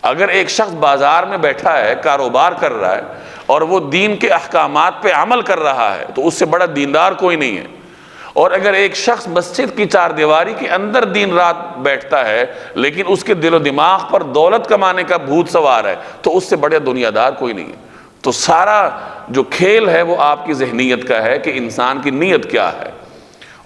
اگر ایک شخص بازار میں بیٹھا ہے، کاروبار کر رہا ہے اور وہ دین کے احکامات پہ عمل کر رہا ہے تو اس سے بڑا دیندار کوئی نہیں ہے۔ اور اگر ایک شخص مسجد کی چار دیواری کے اندر دن رات بیٹھتا ہے لیکن اس کے دل و دماغ پر دولت کمانے کا بھوت سوار ہے تو اس سے بڑا دنیا دار کوئی نہیں ہے۔ تو سارا جو کھیل ہے وہ آپ کی ذہنیت کا ہے کہ انسان کی نیت کیا ہے۔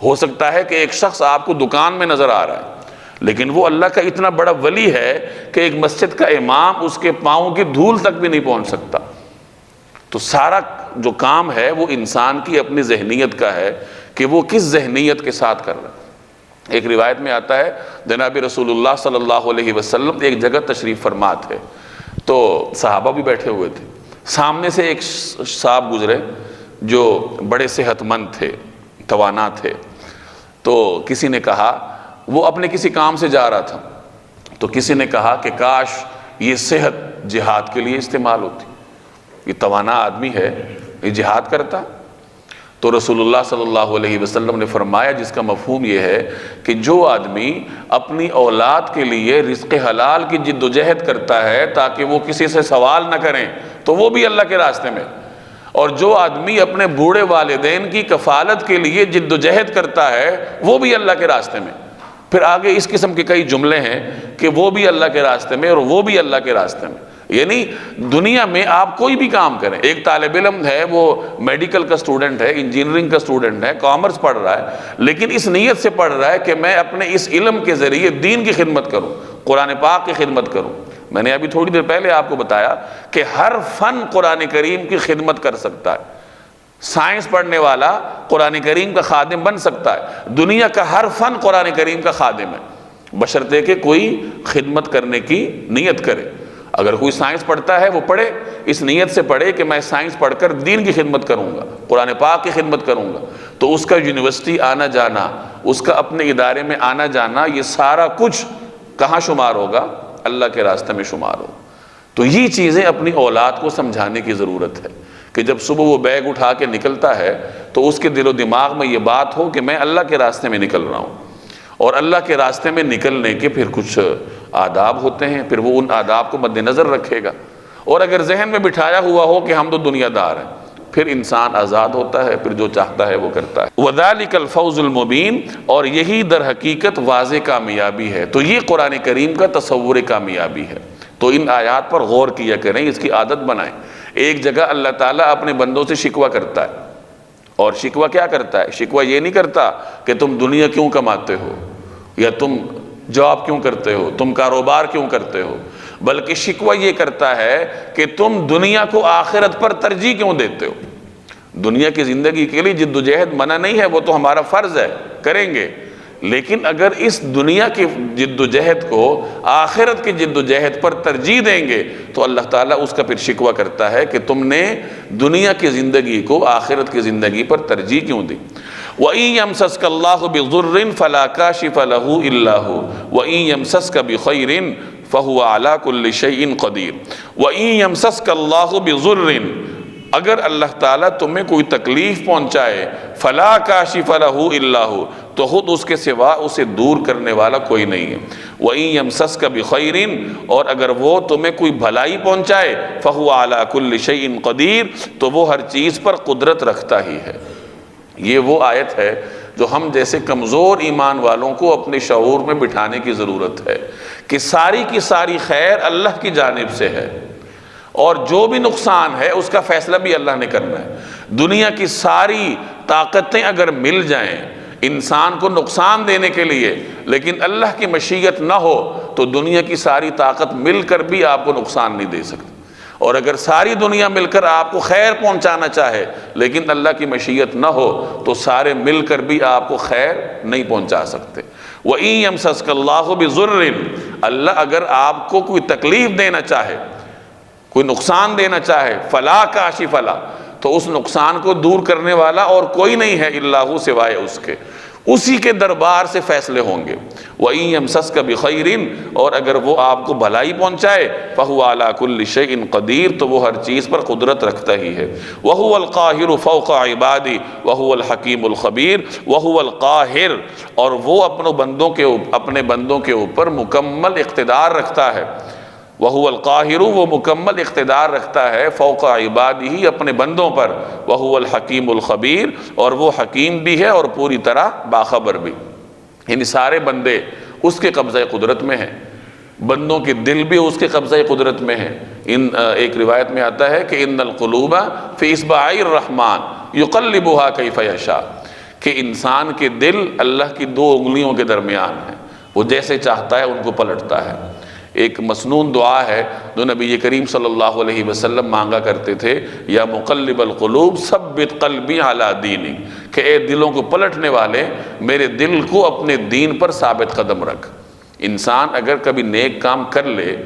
ہو سکتا ہے کہ ایک شخص آپ کو دکان میں نظر آ رہا ہے لیکن وہ اللہ کا اتنا بڑا ولی ہے کہ ایک مسجد کا امام اس کے پاؤں کی دھول تک بھی نہیں پہنچ سکتا۔ تو سارا جو کام ہے وہ انسان کی اپنی ذہنیت کا ہے کہ وہ کس ذہنیت کے ساتھ کر رہا ہے۔ ایک روایت میں آتا ہے جناب رسول اللہ صلی اللہ علیہ وسلم ایک جگہ تشریف فرما تھے تو صحابہ بھی بیٹھے ہوئے تھے۔ سامنے سے ایک صاحب گزرے جو بڑے صحت مند تھے، توانا تھے، تو کسی نے کہا، وہ اپنے کسی کام سے جا رہا تھا، تو کسی نے کہا کہ کاش یہ صحت جہاد کے لیے استعمال ہوتی، یہ توانا آدمی ہے یہ جہاد کرتا۔ تو رسول اللہ صلی اللہ علیہ وسلم نے فرمایا جس کا مفہوم یہ ہے کہ جو آدمی اپنی اولاد کے لیے رزق حلال کی جد و جہد کرتا ہے تاکہ وہ کسی سے سوال نہ کریں تو وہ بھی اللہ کے راستے میں، اور جو آدمی اپنے بوڑھے والدین کی کفالت کے لیے جد و جہد کرتا ہے وہ بھی اللہ کے راستے میں۔ پھر آگے اس قسم کے کئی جملے ہیں کہ وہ بھی اللہ کے راستے میں اور وہ بھی اللہ کے راستے میں، یعنی دنیا میں آپ کوئی بھی کام کریں۔ ایک طالب علم ہے، وہ میڈیکل کا سٹوڈنٹ ہے، انجینئرنگ کا سٹوڈنٹ ہے، کامرس پڑھ رہا ہے، لیکن اس نیت سے پڑھ رہا ہے کہ میں اپنے اس علم کے ذریعے دین کی خدمت کروں، قرآن پاک کی خدمت کروں۔ میں نے ابھی تھوڑی دیر پہلے آپ کو بتایا کہ ہر فن قرآن کریم کی خدمت کر سکتا ہے۔ سائنس پڑھنے والا قرآن کریم کا خادم بن سکتا ہے، دنیا کا ہر فن قرآن کریم کا خادم ہے، بشرطے کہ کوئی خدمت کرنے کی نیت کرے۔ اگر کوئی سائنس پڑھتا ہے وہ پڑھے، اس نیت سے پڑھے کہ میں سائنس پڑھ کر دین کی خدمت کروں گا، قرآن پاک کی خدمت کروں گا، تو اس کا یونیورسٹی آنا جانا، اس کا اپنے ادارے میں آنا جانا، یہ سارا کچھ کہاں شمار ہوگا؟ اللہ کے راستے میں شمار ہوگا۔ تو یہ چیزیں اپنی اولاد کو سمجھانے کی ضرورت ہے کہ جب صبح وہ بیگ اٹھا کے نکلتا ہے تو اس کے دل و دماغ میں یہ بات ہو کہ میں اللہ کے راستے میں نکل رہا ہوں، اور اللہ کے راستے میں نکلنے کے پھر کچھ آداب ہوتے ہیں، پھر وہ ان آداب کو مد نظر رکھے گا۔ اور اگر ذہن میں بٹھایا ہوا ہو کہ ہم تو دنیا دار ہیں، پھر انسان آزاد ہوتا ہے، پھر جو چاہتا ہے وہ کرتا ہے۔ وَذَلِكَ الْفَوْزُ الْمُبِينُ، اور یہی در حقیقت واضح کامیابی ہے۔ تو یہ قرآن کریم کا تصور کامیابی ہے۔ تو ان آیات پر غور کیا کریں، اس کی عادت بنائیں۔ ایک جگہ اللہ تعالیٰ اپنے بندوں سے شکوہ کرتا ہے، اور شکوہ کیا کرتا ہے؟ شکوہ یہ نہیں کرتا کہ تم دنیا کیوں کماتے ہو، یا تم جاب کیوں کرتے ہو، تم کاروبار کیوں کرتے ہو، بلکہ شکوہ یہ کرتا ہے کہ تم دنیا کو آخرت پر ترجیح کیوں دیتے ہو۔ دنیا کی زندگی کے لیے جد و جہد منع نہیں ہے، وہ تو ہمارا فرض ہے، کریں گے، لیکن اگر اس دنیا کی جد و جہد کو آخرت کی جد و جہد پر ترجیح دیں گے تو اللہ تعالیٰ اس کا پھر شکوہ کرتا ہے کہ تم نے دنیا کی زندگی کو آخرت کی زندگی پر ترجیح کیوں دی۔ وَإِن يَمْسَسْكَ اللَّهُ بِضُرٍّ فَلَا كَاشِفَ لَهُ إِلَّا هُوَ وَإِن يَمْسَسْكَ بِخَيْرٍ فَهُوَ عَلَى كُلِّ شَيْءٍ قَدِيرٌ وَإِن يَمْسَسْكَ اللَّهُ بِضُرٍّ، اگر اللہ تعالیٰ تمہیں کوئی تکلیف پہنچائے، فَلَا كَاشِفَ لَهُ إِلَّا هُوَ، تو خود اس کے سوا اسے دور کرنے والا کوئی نہیں ہے۔ وَإِن يَمْسَسْكَ بِخَيْرٍ، اور اگر وہ تمہیں کوئی بھلائی پہنچائے، فَهُوَ عَلَى كُلِّ شَيْءٍ قَدِيرٌ، تو وہ ہر چیز پر قدرت رکھتا ہی ہے۔ یہ وہ آیت ہے جو ہم جیسے کمزور ایمان والوں کو اپنے شعور میں بٹھانے کی ضرورت ہے کہ ساری کی ساری خیر اللہ کی جانب سے ہے، اور جو بھی نقصان ہے اس کا فیصلہ بھی اللہ نے کرنا ہے۔ دنیا کی ساری طاقتیں اگر مل جائیں انسان کو نقصان دینے کے لیے، لیکن اللہ کی مشیت نہ ہو تو دنیا کی ساری طاقت مل کر بھی آپ کو نقصان نہیں دے سکتی۔ اور اگر ساری دنیا مل کر آپ کو خیر پہنچانا چاہے لیکن اللہ کی مشیت نہ ہو تو سارے مل کر بھی آپ کو خیر نہیں پہنچا سکتے۔ وَإِن يَمْسَسْكَ اللَّهُ بِضُرٍّ، اللہ اگر آپ کو کوئی تکلیف دینا چاہے، کوئی نقصان دینا چاہے، فَلَا كَاشِفَ لَهُ، تو اس نقصان کو دور کرنے والا اور کوئی نہیں ہے الا ہو سوائے اس کے، اسی کے دربار سے فیصلے ہوں گے۔ وَإِن يَمْسَسْكَ بِخَيْرٍ، اور اگر وہ آپ کو بھلائی پہنچائے، فَهُوَ عَلَى كُلِّ شَيْءٍ قَدِيرٌ، تو وہ ہر چیز پر قدرت رکھتا ہی ہے۔ وَهُوَ الْقَاهِرُ فَوْقَ عِبَادِهِ وَهُوَ الْحَكِيمُ الْخَبِيرُ۔ وَهُوَ الْقَاهِرُ، اور وہ اپنے بندوں کے اوپر مکمل اقتدار رکھتا ہے۔ وَهُوَ الْقَاهِرُ، وہ مکمل اقتدار رکھتا ہے، فوق عبادہ، اپنے بندوں پر۔ وَهُوَ الْحَكِيمُ الْخَبِيرُ، اور وہ حکیم بھی ہے اور پوری طرح باخبر بھی، یعنی سارے بندے اس کے قبضہ قدرت میں ہیں، بندوں کے دل بھی اس کے قبضہ قدرت میں ہیں۔ ایک روایت میں آتا ہے کہ ان القلوب فی اصبعی الرحمن یقلبها کیف یشاء، کہ انسان کے دل اللہ کی دو انگلیوں کے درمیان ہیں، وہ جیسے چاہتا ہے ان کو پلٹتا ہے۔ ایک مسنون دعا ہے جو نبی کریم صلی اللہ علیہ وسلم مانگا کرتے تھے، یا مقلب القلوب ثبت قلبی علی دینک، کہ اے دلوں کو پلٹنے والے میرے دل کو اپنے دین پر ثابت قدم رکھ۔ انسان اگر کبھی نیک کام کر لے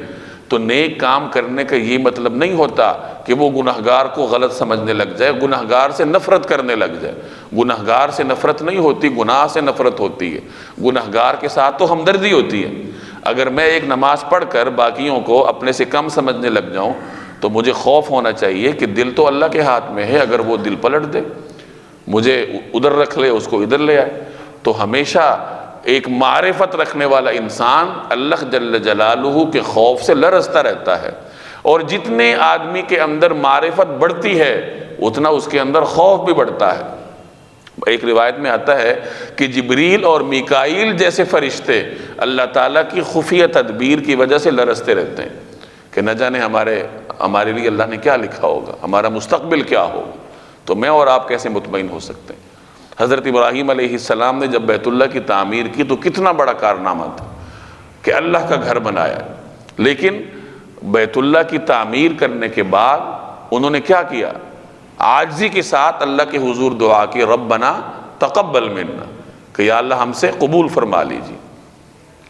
تو نیک کام کرنے کا یہ مطلب نہیں ہوتا کہ وہ گناہگار کو غلط سمجھنے لگ جائے، گناہگار سے نفرت کرنے لگ جائے۔ گناہگار سے نفرت نہیں ہوتی، گناہ سے نفرت ہوتی ہے۔ گناہگار کے ساتھ تو ہمدردی ہوتی ہے۔ اگر میں ایک نماز پڑھ کر باقیوں کو اپنے سے کم سمجھنے لگ جاؤں تو مجھے خوف ہونا چاہیے کہ دل تو اللہ کے ہاتھ میں ہے، اگر وہ دل پلٹ دے، مجھے ادھر رکھ لے، اس کو ادھر لے آئے۔ تو ہمیشہ ایک معرفت رکھنے والا انسان اللہ جل جلالہ کے خوف سے لرزتا رہتا ہے، اور جتنے آدمی کے اندر معرفت بڑھتی ہے اتنا اس کے اندر خوف بھی بڑھتا ہے۔ ایک روایت میں آتا ہے کہ جبریل اور میکائیل جیسے فرشتے اللہ تعالیٰ کی خفیہ تدبیر کی وجہ سے لرزتے رہتے ہیں کہ نہ جانے ہمارے لیے اللہ نے کیا لکھا ہوگا، ہمارا مستقبل کیا ہوگا، تو میں اور آپ کیسے مطمئن ہو سکتے ہیں۔ حضرت ابراہیم علیہ السلام نے جب بیت اللہ کی تعمیر کی تو کتنا بڑا کارنامہ تھا کہ اللہ کا گھر بنایا، لیکن بیت اللہ کی تعمیر کرنے کے بعد انہوں نے کیا کیا؟ عاجزی کے ساتھ اللہ کے حضور دعا کی، ربنا تقبل منا، کہ یا اللہ ہم سے قبول فرما لیجیے،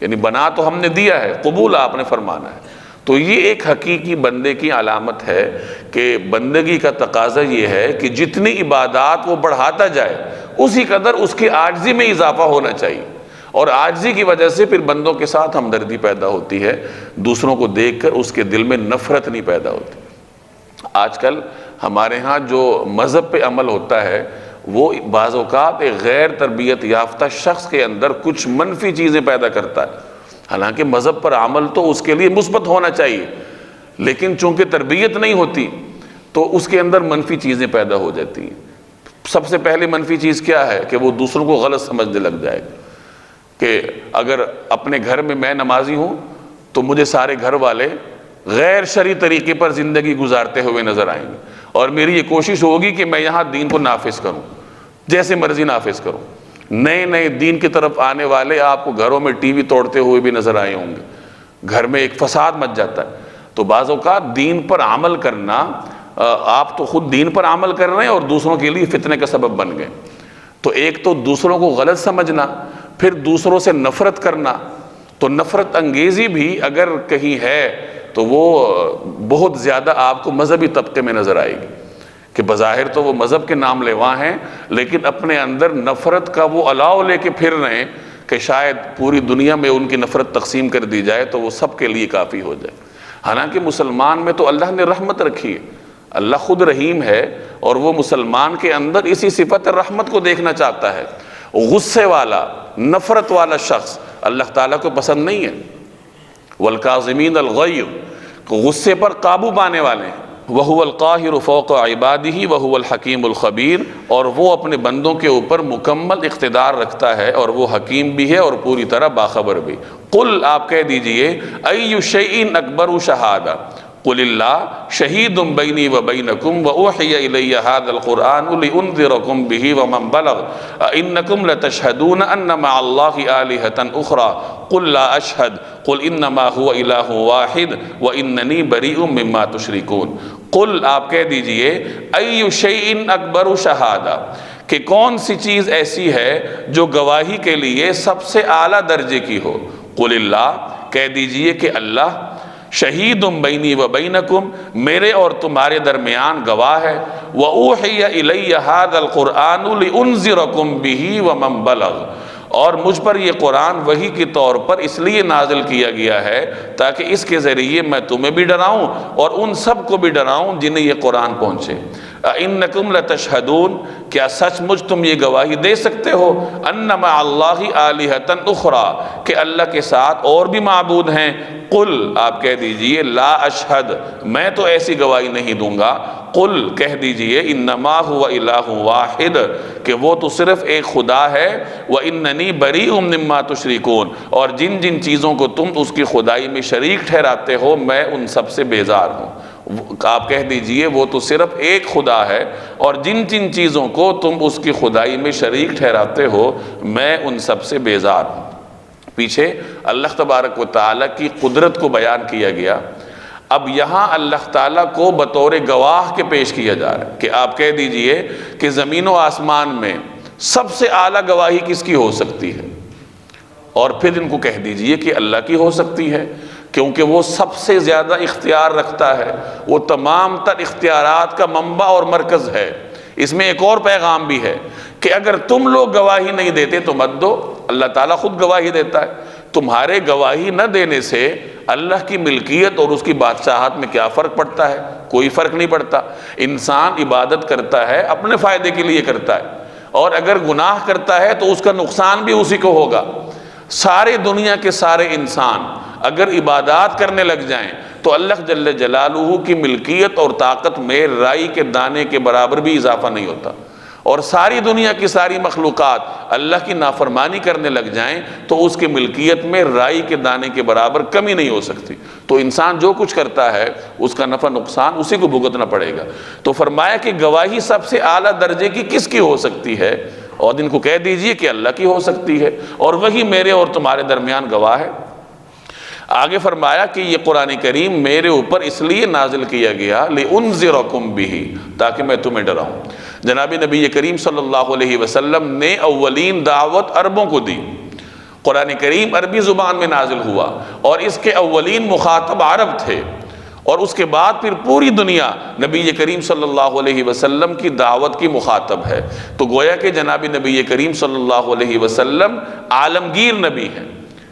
یعنی بنا تو ہم نے دیا ہے، قبول آپ نے فرمانا ہے۔ تو یہ ایک حقیقی بندے کی علامت ہے کہ بندگی کا تقاضا یہ ہے کہ جتنی عبادات وہ بڑھاتا جائے اسی قدر اس کی عاجزی میں اضافہ ہونا چاہیے، اور عاجزی کی وجہ سے پھر بندوں کے ساتھ ہمدردی پیدا ہوتی ہے، دوسروں کو دیکھ کر اس کے دل میں نفرت نہیں پیدا ہوتی۔ آج کل ہمارے ہاں جو مذہب پہ عمل ہوتا ہے وہ بعض اوقات ایک غیر تربیت یافتہ شخص کے اندر کچھ منفی چیزیں پیدا کرتا ہے، حالانکہ مذہب پر عمل تو اس کے لیے مثبت ہونا چاہیے، لیکن چونکہ تربیت نہیں ہوتی تو اس کے اندر منفی چیزیں پیدا ہو جاتی ہیں۔ سب سے پہلے منفی چیز کیا ہے کہ وہ دوسروں کو غلط سمجھنے لگ جائے گا، کہ اگر اپنے گھر میں میں نمازی ہوں تو مجھے سارے گھر والے غیر شرعی طریقے پر زندگی گزارتے ہوئے نظر آئیں گے، اور میری یہ کوشش ہوگی کہ میں یہاں دین کو نافذ کروں، جیسے مرضی نافذ کروں۔ نئے دین کی طرف آنے والے آپ کو گھروں میں ٹی وی توڑتے ہوئے بھی نظر آئے ہوں گے، گھر میں ایک فساد مچ جاتا ہے۔ تو بعض اوقات دین پر عمل کرنا، آپ تو خود دین پر عمل کر رہے ہیں اور دوسروں کے لیے فتنے کا سبب بن گئے۔ تو ایک تو دوسروں کو غلط سمجھنا، پھر دوسروں سے نفرت کرنا، تو نفرت انگیزی بھی اگر کہیں ہے تو وہ بہت زیادہ آپ کو مذہبی طبقے میں نظر آئے گی، کہ بظاہر تو وہ مذہب کے نام لیوا ہیں لیکن اپنے اندر نفرت کا وہ الاؤ لے کے پھر رہے ہیں کہ شاید پوری دنیا میں ان کی نفرت تقسیم کر دی جائے تو وہ سب کے لیے کافی ہو جائے۔ حالانکہ مسلمان میں تو اللہ نے رحمت رکھی ہے، اللہ خود رحیم ہے، اور وہ مسلمان کے اندر اسی صفت رحمت کو دیکھنا چاہتا ہے۔ غصے والا، نفرت والا شخص اللہ تعالیٰ کو پسند نہیں ہے۔ والکاظمین الغیظ، غصے پر قابو پانے والے ہیں۔ وَهُوَ الْقَاهِرُ فَوْقَ عِبَادِهِ وَهُوَ الْحَكِيمُ الْخَبِيرُ، اور وہ اپنے بندوں کے اوپر مکمل اقتدار رکھتا ہے اور وہ حکیم بھی ہے اور پوری طرح باخبر بھی۔ قل، آپ کہہ دیجئے، أَيُّ شَيْءٍ أَكْبَرُ شَهَادَةً، قل اللہ شہید بینی و بینکم وأوحی الی هذا القرآن لأنذرکم به ومن بلغ أئنکم لتشهدون ان مع اللہ آلہة اخرى قل لا اشہد قل انما هو الہ واحد واننی بریء مما تشرکون۔ قل آپ کہہ دیجئے ای شیء اکبر شہادہ، کہ کون سی چیز ایسی ہے جو گواہی کے لیے سب سے اعلیٰ درجے کی ہو۔ قل اللہ، کہہ دیجئے کہ اللہ، شہید بینی و بینکم، میرے اور تمہارے درمیان گواہ ہے، وَأُوحِيَ إِلَيَّ هَذَا الْقُرْآنُ لِأُنذِرَكُم بِهِ وَمَن بَلَغَ، اور مجھ پر یہ قرآن وحی کے طور پر اس لیے نازل کیا گیا ہے تاکہ اس کے ذریعے میں تمہیں بھی ڈراؤں اور ان سب کو بھی ڈراؤں جنہیں یہ قرآن پہنچے۔ اِنَّكُمْ لَتَشْهَدُونَ، کیا سچ مجھ تم یہ گواہی دے سکتے ہو، أَنَّ مَعَ اللَّهِ آلِهَةً أُخْرَى، کہ اللہ کے ساتھ اور بھی معبود ہیں۔ قل، آپ کہہ دیجئے لا اشہد، میں تو ایسی گواہی نہیں دوں گا۔ قل، کہہ دیجئے انما هو الہ واحد، کہ وہ تو صرف ایک خدا ہے، واننی بریء مما تشرکون، اور جن جن چیزوں کو تم اس کی خدائی میں شریک ٹھہراتے ہو میں ان سب سے بیزار ہوں۔ آپ کہہ دیجئے وہ تو صرف ایک خدا ہے، اور جن جن چیزوں کو تم اس کی خدائی میں شریک ٹھہراتے ہو میں ان سب سے بیزار ہوں۔ پیچھے اللہ تبارک و تعالیٰ کی قدرت کو بیان کیا گیا، اب یہاں اللہ تعالیٰ کو بطور گواہ کے پیش کیا جا رہا ہے کہ آپ کہہ دیجئے کہ زمین و آسمان میں سب سے اعلیٰ گواہی کس کی ہو سکتی ہے، اور پھر ان کو کہہ دیجئے کہ اللہ کی ہو سکتی ہے، کیونکہ وہ سب سے زیادہ اختیار رکھتا ہے، وہ تمام تر اختیارات کا منبع اور مرکز ہے۔ اس میں ایک اور پیغام بھی ہے کہ اگر تم لوگ گواہی نہیں دیتے تو مت دو، اللہ تعالیٰ خود گواہی دیتا ہے۔ تمہارے گواہی نہ دینے سے اللہ کی ملکیت اور اس کی بادشاہت میں کیا فرق پڑتا ہے؟ کوئی فرق نہیں پڑتا۔ انسان عبادت کرتا ہے اپنے فائدے کے لیے کرتا ہے، اور اگر گناہ کرتا ہے تو اس کا نقصان بھی اسی کو ہوگا۔ سارے دنیا کے سارے انسان اگر عبادات کرنے لگ جائیں تو اللہ جل جلالہ کی ملکیت اور طاقت میں رائی کے دانے کے برابر بھی اضافہ نہیں ہوتا، اور ساری دنیا کی ساری مخلوقات اللہ کی نافرمانی کرنے لگ جائیں تو اس کی ملکیت میں رائی کے دانے کے برابر کمی نہیں ہو سکتی۔ تو انسان جو کچھ کرتا ہے اس کا نفع نقصان اسی کو بھگتنا پڑے گا۔ تو فرمایا کہ گواہی سب سے اعلیٰ درجے کی کس کی ہو سکتی ہے، اور ان کو کہہ دیجئے کہ اللہ کی ہو سکتی ہے، اور وہی میرے اور تمہارے درمیان گواہ ہے۔ آگے فرمایا کہ یہ قرآن کریم میرے اوپر اس لیے نازل کیا گیا لِأُنذِرَكُم بِهِ، تاکہ میں تمہیں ڈراؤں۔ جناب نبی کریم صلی اللہ علیہ وسلم نے اولین دعوت عربوں کو دی۔ قرآن کریم عربی زبان میں نازل ہوا، اور اس کے اولین مخاطب عرب تھے، اور اس کے بعد پھر پوری دنیا نبی کریم صلی اللہ علیہ وسلم کی دعوت کی مخاطب ہے۔ تو گویا کہ جناب نبی کریم صلی اللہ علیہ وسلم عالمگیر نبی ہیں۔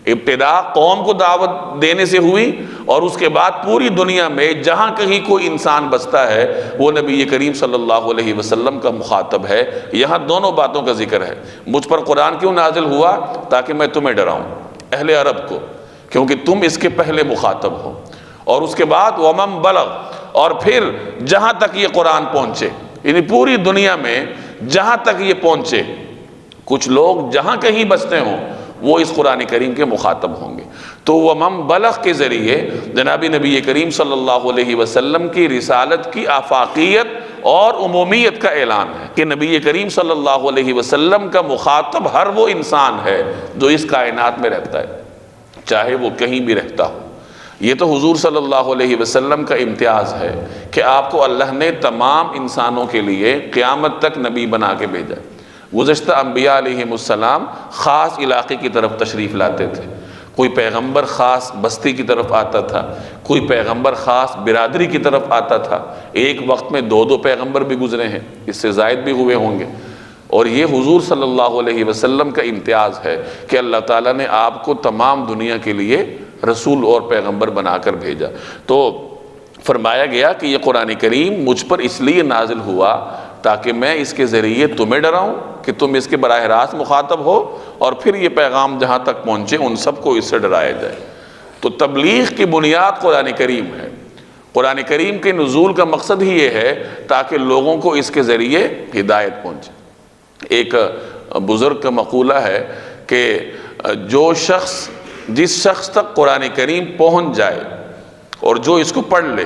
ابتدا قوم کو دعوت دینے سے ہوئی، اور اس کے بعد پوری دنیا میں جہاں کہیں کوئی انسان بستا ہے وہ نبی کریم صلی اللہ علیہ وسلم کا مخاطب ہے۔ یہاں دونوں باتوں کا ذکر ہے۔ مجھ پر قرآن کیوں نازل ہوا؟ تاکہ میں تمہیں ڈراؤں، اہل عرب کو، کیونکہ تم اس کے پہلے مخاطب ہو، اور اس کے بعد ومن بلغ، اور پھر جہاں تک یہ قرآن پہنچے، یعنی پوری دنیا میں جہاں تک یہ پہنچے، کچھ لوگ جہاں کہیں بستے ہوں وہ اس قرآن کریم کے مخاطب ہوں گے۔ تو ومن بلغ کے ذریعے جناب نبی کریم صلی اللہ علیہ وسلم کی رسالت کی آفاقیت اور عمومیت کا اعلان ہے کہ نبی کریم صلی اللہ علیہ وسلم کا مخاطب ہر وہ انسان ہے جو اس کائنات میں رہتا ہے، چاہے وہ کہیں بھی رہتا ہو۔ یہ تو حضور صلی اللہ علیہ وسلم کا امتیاز ہے کہ آپ کو اللہ نے تمام انسانوں کے لیے قیامت تک نبی بنا کے بھیجا۔ گزشتہ انبیاء علیہ السلام خاص علاقے کی طرف تشریف لاتے تھے، کوئی پیغمبر خاص بستی کی طرف آتا تھا، کوئی پیغمبر خاص برادری کی طرف آتا تھا۔ ایک وقت میں دو پیغمبر بھی گزرے ہیں، اس سے زائد بھی ہوئے ہوں گے، اور یہ حضور صلی اللہ علیہ وسلم کا امتیاز ہے کہ اللہ تعالیٰ نے آپ کو تمام دنیا کے لیے رسول اور پیغمبر بنا کر بھیجا۔ تو فرمایا گیا کہ یہ قرآن کریم مجھ پر اس لیے نازل ہوا تاکہ میں اس کے ذریعے تمہیں ڈراؤں کہ تم اس کے براہ راست مخاطب ہو، اور پھر یہ پیغام جہاں تک پہنچے ان سب کو اس سے ڈرایا جائے۔ تو تبلیغ کی بنیاد قرآن کریم ہے۔ قرآن کریم کے نزول کا مقصد ہی یہ ہے تاکہ لوگوں کو اس کے ذریعے ہدایت پہنچے۔ ایک بزرگ کا مقولہ ہے کہ جس شخص تک قرآن کریم پہنچ جائے اور جو اس کو پڑھ لے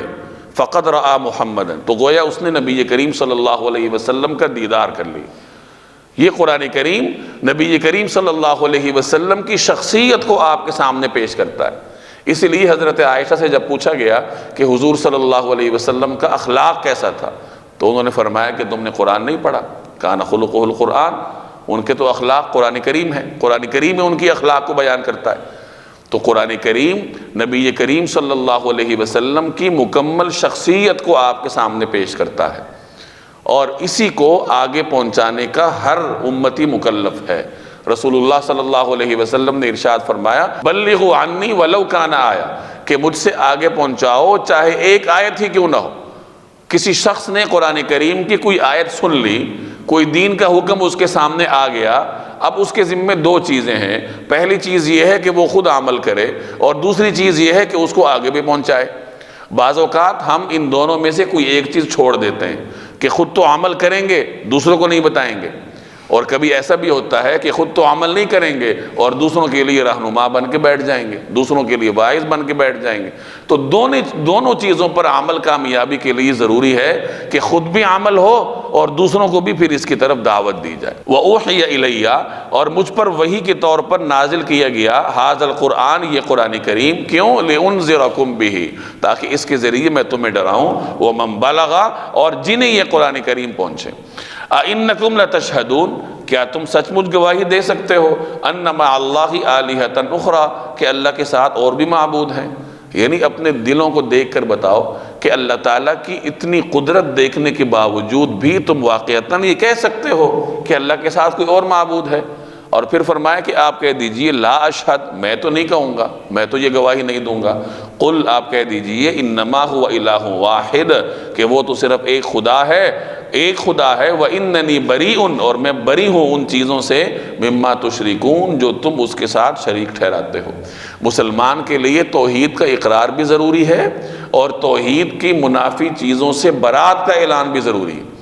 فقط رآ محمدً، تو گویا اس نے نبی کریم صلی اللہ علیہ وسلم کا دیدار کر لی۔ یہ قرآن کریم نبی کریم صلی اللہ علیہ وسلم کی شخصیت کو آپ کے سامنے پیش کرتا ہے۔ اسی لیے حضرت عائشہ سے جب پوچھا گیا کہ حضور صلی اللہ علیہ وسلم کا اخلاق کیسا تھا، تو انہوں نے فرمایا کہ تم نے قرآن نہیں پڑھا، کان خلقہ القرآن، ان کے تو اخلاق قرآن کریم ہے، قرآن کریم ان کی اخلاق کو بیان کرتا ہے۔ تو قرآن کریم نبی کریم صلی اللہ علیہ وسلم کی مکمل شخصیت کو آپ کے سامنے پیش کرتا ہے، اور اسی کو آگے پہنچانے کا ہر امتی مکلف ہے۔ رسول اللہ صلی اللہ علیہ وسلم نے ارشاد فرمایا بلغوا عنی ولو کان آیا، کہ مجھ سے آگے پہنچاؤ چاہے ایک آیت ہی کیوں نہ ہو۔ کسی شخص نے قرآن کریم کی کوئی آیت سن لی، کوئی دین کا حکم اس کے سامنے آ گیا، اب اس کے ذمے دو چیزیں ہیں، پہلی چیز یہ ہے کہ وہ خود عمل کرے، اور دوسری چیز یہ ہے کہ اس کو آگے بھی پہنچائے۔ بعض اوقات ہم ان دونوں میں سے کوئی ایک چیز چھوڑ دیتے ہیں کہ خود تو عمل کریں گے دوسروں کو نہیں بتائیں گے، اور کبھی ایسا بھی ہوتا ہے کہ خود تو عمل نہیں کریں گے اور دوسروں کے لیے رہنما بن کے بیٹھ جائیں گے، دوسروں کے لیے باعث بن کے بیٹھ جائیں گے۔ تو دونوں چیزوں پر عمل کامیابی کے لیے ضروری ہے کہ خود بھی عمل ہو اور دوسروں کو بھی پھر اس کی طرف دعوت دی جائے۔ وَأُوحِيَ إِلَيَّ، اور مجھ پر وحی کے طور پر نازل کیا گیا، ھذا القرآن، یہ قرآن کریم، کیوں؟ لِأُنذِرَكُم بِهِ، تاکہ اس کے ذریعے میں تمہیں ڈراؤں، وَمَن بَلَغَ، اور جنہیں یہ قرآن کریم پہنچے۔ أَإِنَّكُمْ لَتَشْهَدُونَ، کیا تم سچ مچ گواہی دے سکتے ہو، أَنَّ مَعَ اللَّهِ آلِهَةً أُخْرَى، کہ اللہ کے ساتھ اور بھی معبود ہیں؟ یعنی اپنے دلوں کو دیکھ کر بتاؤ کہ اللہ تعالیٰ کی اتنی قدرت دیکھنے کے باوجود بھی تم واقعتاً یہ کہہ سکتے ہو کہ اللہ کے ساتھ کوئی اور معبود ہے؟ اور پھر فرمایا کہ آپ کہہ دیجئے لا اشہد، میں تو نہیں کہوں گا، میں تو یہ گواہی نہیں دوں گا۔ قل، آپ کہہ دیجئے انما هو الہ واحد، کہ وہ تو صرف ایک خدا ہے، ایک خدا ہے، واننی بریء، اور میں بری ہوں ان چیزوں سے، مما تشرکون، جو تم اس کے ساتھ شریک ٹھہراتے ہو۔ مسلمان کے لیے توحید کا اقرار بھی ضروری ہے، اور توحید کی منافی چیزوں سے برات کا اعلان بھی ضروری ہے،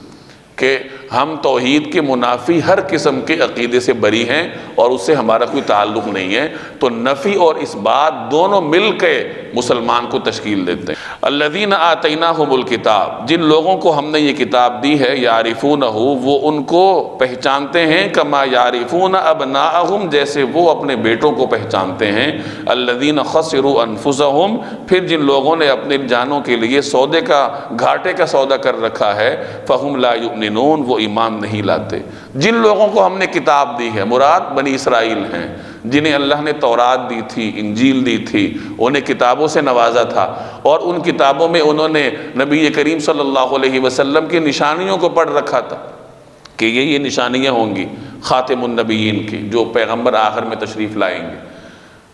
کہ ہم توحید کے منافی ہر قسم کے عقیدے سے بری ہیں اور اس سے ہمارا کوئی تعلق نہیں ہے۔ تو نفی اور اس بات دونوں مل کے مسلمان کو تشکیل دیتے ہیں۔ الذین آتیناہم الکتاب، جن لوگوں کو ہم نے یہ کتاب دی ہے، یعرفونہ، وہ ان کو پہچانتے ہیں، کما یعرفون ابناءہم، جیسے وہ اپنے بیٹوں کو پہچانتے ہیں۔ الذین خسروا انفسہم، پھر جن لوگوں نے اپنے جانوں کے لیے سودے کا، گھاٹے کا سودا کر رکھا ہے، فہم لا یؤمنون، وہ ایمان نہیں لاتے۔ جن لوگوں کو ہم نے کتاب دی ہے، مراد بنی اسرائیل ہیں، جنہیں اللہ نے تورات دی تھی، انجیل دی تھی، انہیں کتابوں سے نوازا تھا، اور ان کتابوں میں انہوں نے نبی کریم صلی اللہ علیہ وسلم کی نشانیوں کو پڑھ رکھا تھا کہ یہ نشانیاں ہوں گی خاتم النبیین کی، جو پیغمبر آخر میں تشریف لائیں گے،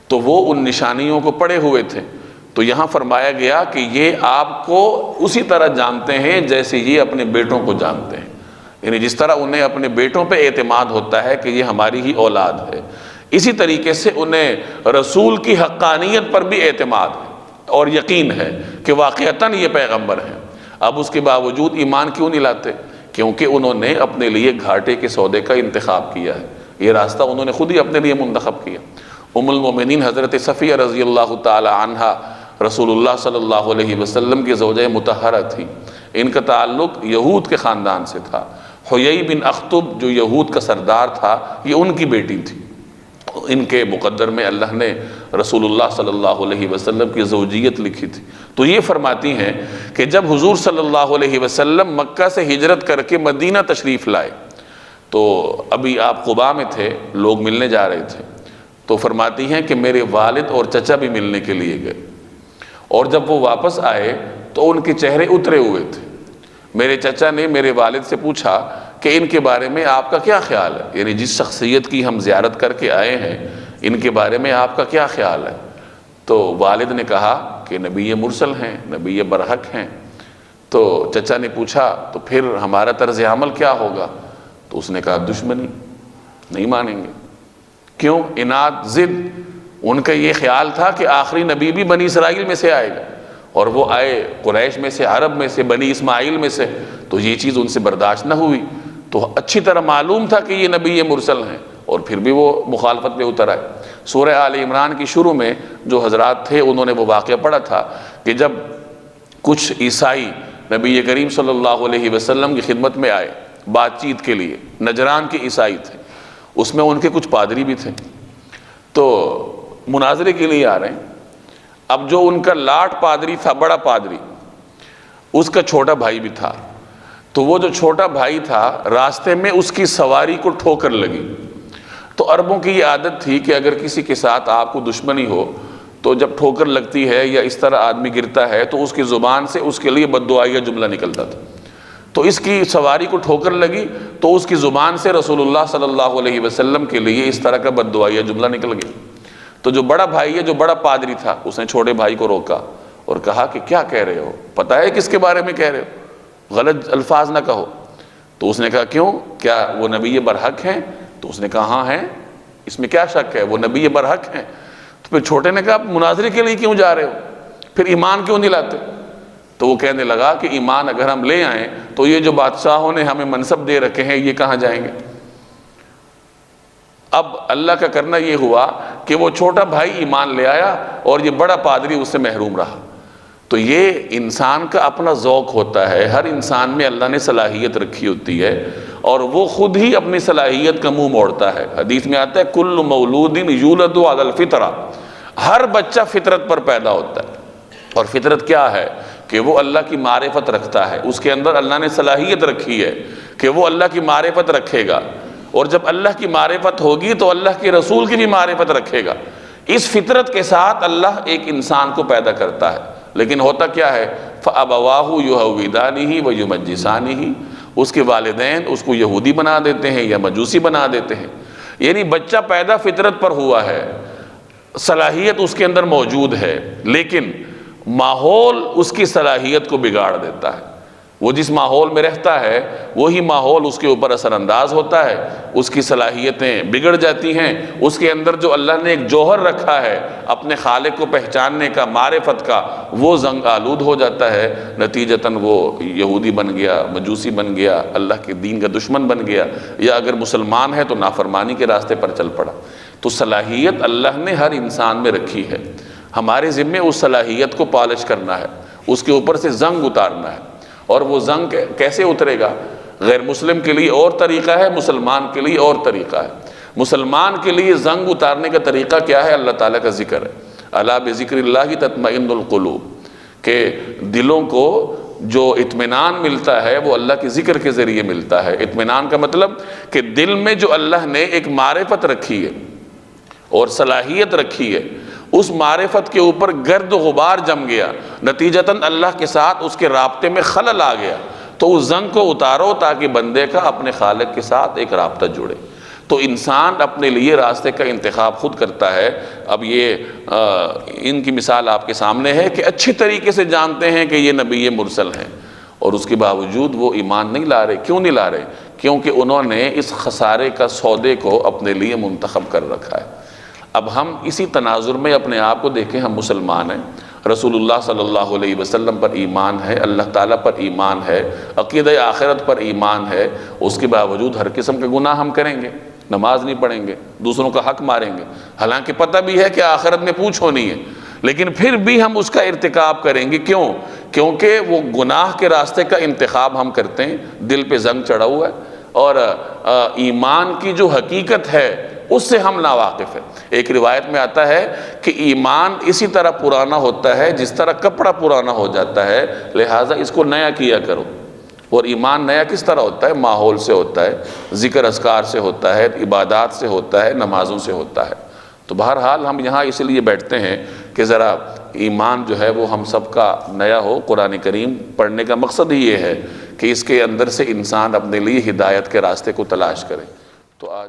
تو وہ ان نشانیوں کو پڑھے ہوئے تھے۔ تو یہاں فرمایا گیا کہ یہ آپ کو اسی طرح جانتے ہیں جیسے یہ اپنے بیٹوں کو جانتے ہیں، یعنی جس طرح انہیں اپنے بیٹوں پہ اعتماد ہوتا ہے کہ یہ ہماری ہی اولاد ہے، اسی طریقے سے انہیں رسول کی حقانیت پر بھی اعتماد ہے اور یقین ہے کہ واقعتاً یہ پیغمبر ہیں۔ اب اس کے باوجود ایمان کیوں نہیں لاتے؟ کیونکہ انہوں نے اپنے لیے گھاٹے کے سودے کا انتخاب کیا ہے، یہ راستہ انہوں نے خود ہی اپنے لیے منتخب کیا۔ ام المومنین حضرت صفیہ رضی اللہ تعالی عنہا رسول اللہ صلی اللہ علیہ وسلم کی زوجہ مطہرہ تھی، ان کا تعلق یہود کے خاندان سے تھا۔ حیی بن اخطب جو یہود کا سردار تھا، یہ ان کی بیٹی تھی۔ ان کے مقدر میں اللہ نے رسول اللہ صلی اللہ علیہ وسلم کی زوجیت لکھی تھی۔ تو یہ فرماتی ہیں کہ جب حضور صلی اللہ علیہ وسلم مکہ سے ہجرت کر کے مدینہ تشریف لائے، تو ابھی آپ قباء میں تھے، لوگ ملنے جا رہے تھے، تو فرماتی ہیں کہ میرے والد اور چچا بھی ملنے کے لیے گئے، اور جب وہ واپس آئے تو ان کے چہرے اترے ہوئے تھے۔ میرے چچا نے میرے والد سے پوچھا کہ ان کے بارے میں آپ کا کیا خیال ہے، یعنی جس شخصیت کی ہم زیارت کر کے آئے ہیں، ان کے بارے میں آپ کا کیا خیال ہے؟ تو والد نے کہا کہ نبی مرسل ہیں، نبی برحق ہیں۔ تو چچا نے پوچھا تو پھر ہمارا طرز عمل کیا ہوگا؟ تو اس نے کہا دشمنی، نہیں مانیں گے۔ کیوں؟ اناد، ضد۔ ان کا یہ خیال تھا کہ آخری نبی بھی بنی اسرائیل میں سے آئے گا، اور وہ آئے قریش میں سے، عرب میں سے، بنی اسماعیل میں سے، تو یہ چیز ان سے برداشت نہ ہوئی۔ تو اچھی طرح معلوم تھا کہ یہ نبی مرسل ہیں، اور پھر بھی وہ مخالفت پہ اتر آئے۔ سورہ آل عمران کی شروع میں جو حضرات تھے انہوں نے وہ واقعہ پڑھا تھا کہ جب کچھ عیسائی نبی کریم صلی اللہ علیہ وسلم کی خدمت میں آئے، بات چیت کے لیے، نجران کے عیسائی تھے، اس میں ان کے کچھ پادری بھی تھے، تو مناظرے کے لیے آ رہے ہیں۔ اب جو ان کا لاٹ پادری تھا، بڑا پادری، اس کا چھوٹا بھائی بھی تھا، تو وہ جو چھوٹا بھائی تھا راستے میں اس کی سواری کو ٹھوکر لگی۔ تو عربوں کی یہ عادت تھی کہ اگر کسی کے ساتھ آپ کو دشمنی ہو تو جب ٹھوکر لگتی ہے یا اس طرح آدمی گرتا ہے تو اس کی زبان سے اس کے لیے بد دعائیہ جملہ نکلتا تھا۔ تو اس کی سواری کو ٹھوکر لگی تو اس کی زبان سے رسول اللہ صلی اللہ علیہ وسلم کے لیے اس طرح کا بد دعائیہ جملہ نکل گیا۔ تو جو بڑا بھائی ہے، جو بڑا پادری تھا، اس نے چھوٹے بھائی کو روکا اور کہا کہ کیا کہہ رہے ہو؟ پتہ ہے کس کے بارے میں کہہ رہے ہو؟ غلط الفاظ نہ کہو۔ تو اس نے کہا کیوں؟ کیا وہ نبی برحق ہیں؟ تو اس نے کہا ہاں ہیں، اس میں کیا شک ہے، وہ نبی برحق ہیں۔ تو پھر چھوٹے نے کہا مناظرے کے لیے کیوں جا رہے ہو؟ پھر ایمان کیوں نہیں لاتے؟ تو وہ کہنے لگا کہ ایمان اگر ہم لے آئیں تو یہ جو بادشاہوں نے ہمیں منصب دے رکھے ہیں یہ کہاں جائیں گے؟ اب اللہ کا کرنا یہ ہوا کہ وہ چھوٹا بھائی ایمان لے آیا اور یہ بڑا پادری اس سے محروم رہا۔ تو یہ انسان کا اپنا ذوق ہوتا ہے، ہر انسان میں اللہ نے صلاحیت رکھی ہوتی ہے اور وہ خود ہی اپنی صلاحیت کا منہ موڑتا ہے۔ حدیث میں آتا ہے کل مولود یولد علی الفطرہ، ہر بچہ فطرت پر پیدا ہوتا ہے، اور فطرت کیا ہے کہ وہ اللہ کی معرفت رکھتا ہے، اس کے اندر اللہ نے صلاحیت رکھی ہے کہ وہ اللہ کی معرفت رکھے گا، اور جب اللہ کی معرفت ہوگی تو اللہ کے رسول کی بھی معرفت رکھے گا۔ اس فطرت کے ساتھ اللہ ایک انسان کو پیدا کرتا ہے، لیکن ہوتا کیا ہے فَأَبَوَاهُ يُهَوِّدَانِهِ وَيُمَجِّسَانِهِ، اس کے والدین اس کو یہودی بنا دیتے ہیں یا مجوسی بنا دیتے ہیں۔ یعنی بچہ پیدا فطرت پر ہوا ہے، صلاحیت اس کے اندر موجود ہے، لیکن ماحول اس کی صلاحیت کو بگاڑ دیتا ہے۔ وہ جس ماحول میں رہتا ہے وہی ماحول اس کے اوپر اثر انداز ہوتا ہے، اس کی صلاحیتیں بگڑ جاتی ہیں، اس کے اندر جو اللہ نے ایک جوہر رکھا ہے اپنے خالق کو پہچاننے کا، معرفت کا، وہ زنگ آلود ہو جاتا ہے، نتیجتاً وہ یہودی بن گیا، مجوسی بن گیا، اللہ کے دین کا دشمن بن گیا، یا اگر مسلمان ہے تو نافرمانی کے راستے پر چل پڑا۔ تو صلاحیت اللہ نے ہر انسان میں رکھی ہے، ہمارے ذمے اس صلاحیت کو پالش کرنا ہے، اس کے اوپر سے زنگ اتارنا ہے۔ اور وہ زنگ کیسے اترے گا؟ غیر مسلم کے لیے اور طریقہ ہے، مسلمان کے لیے اور طریقہ ہے۔ مسلمان کے لیے زنگ اتارنے کا طریقہ کیا ہے؟ اللہ تعالیٰ کا ذکر ہے۔ الا بذکر اللہ تطمئن القلوب، کہ دلوں کو جو اطمینان ملتا ہے وہ اللہ کے ذکر کے ذریعے ملتا ہے۔ اطمینان کا مطلب کہ دل میں جو اللہ نے ایک معرفت رکھی ہے اور صلاحیت رکھی ہے، اس معرفت کے اوپر گرد و غبار جم گیا، نتیجتاً اللہ کے ساتھ اس کے رابطے میں خلل آ گیا، تو اس زنگ کو اتارو تاکہ بندے کا اپنے خالق کے ساتھ ایک رابطہ جڑے۔ تو انسان اپنے لیے راستے کا انتخاب خود کرتا ہے۔ اب یہ ان کی مثال آپ کے سامنے ہے کہ اچھی طریقے سے جانتے ہیں کہ یہ نبی مرسل ہیں، اور اس کے باوجود وہ ایمان نہیں لا رہے۔ کیوں نہیں لا رہے؟ کیونکہ انہوں نے اس خسارے کا سودے کو اپنے لیے منتخب کر رکھا ہے۔ اب ہم اسی تناظر میں اپنے آپ کو دیکھیں، ہم مسلمان ہیں، رسول اللہ صلی اللہ علیہ وسلم پر ایمان ہے، اللہ تعالیٰ پر ایمان ہے، عقیدہ آخرت پر ایمان ہے، اس کے باوجود ہر قسم کے گناہ ہم کریں گے، نماز نہیں پڑھیں گے، دوسروں کا حق ماریں گے، حالانکہ پتہ بھی ہے کہ آخرت میں پوچھ ہونی ہے، لیکن پھر بھی ہم اس کا ارتکاب کریں گے۔ کیوں؟ کیونکہ وہ گناہ کے راستے کا انتخاب ہم کرتے ہیں، دل پہ زنگ چڑھا ہوا ہے، اور ایمان کی جو حقیقت ہے اس سے ہم ناواقف ہیں۔ ایک روایت میں آتا ہے کہ ایمان اسی طرح پرانا ہوتا ہے جس طرح کپڑا پرانا ہو جاتا ہے، لہٰذا اس کو نیا کیا کرو۔ اور ایمان نیا کس طرح ہوتا ہے؟ ماحول سے ہوتا ہے، ذکر اذکار سے ہوتا ہے، عبادات سے ہوتا ہے، نمازوں سے ہوتا ہے۔ تو بہرحال ہم یہاں اس لیے بیٹھتے ہیں کہ ذرا ایمان جو ہے وہ ہم سب کا نیا ہو۔ قرآن کریم پڑھنے کا مقصد ہی یہ ہے کہ اس کے اندر سے انسان اپنے لیے ہدایت کے راستے کو تلاش کرے۔ تو آج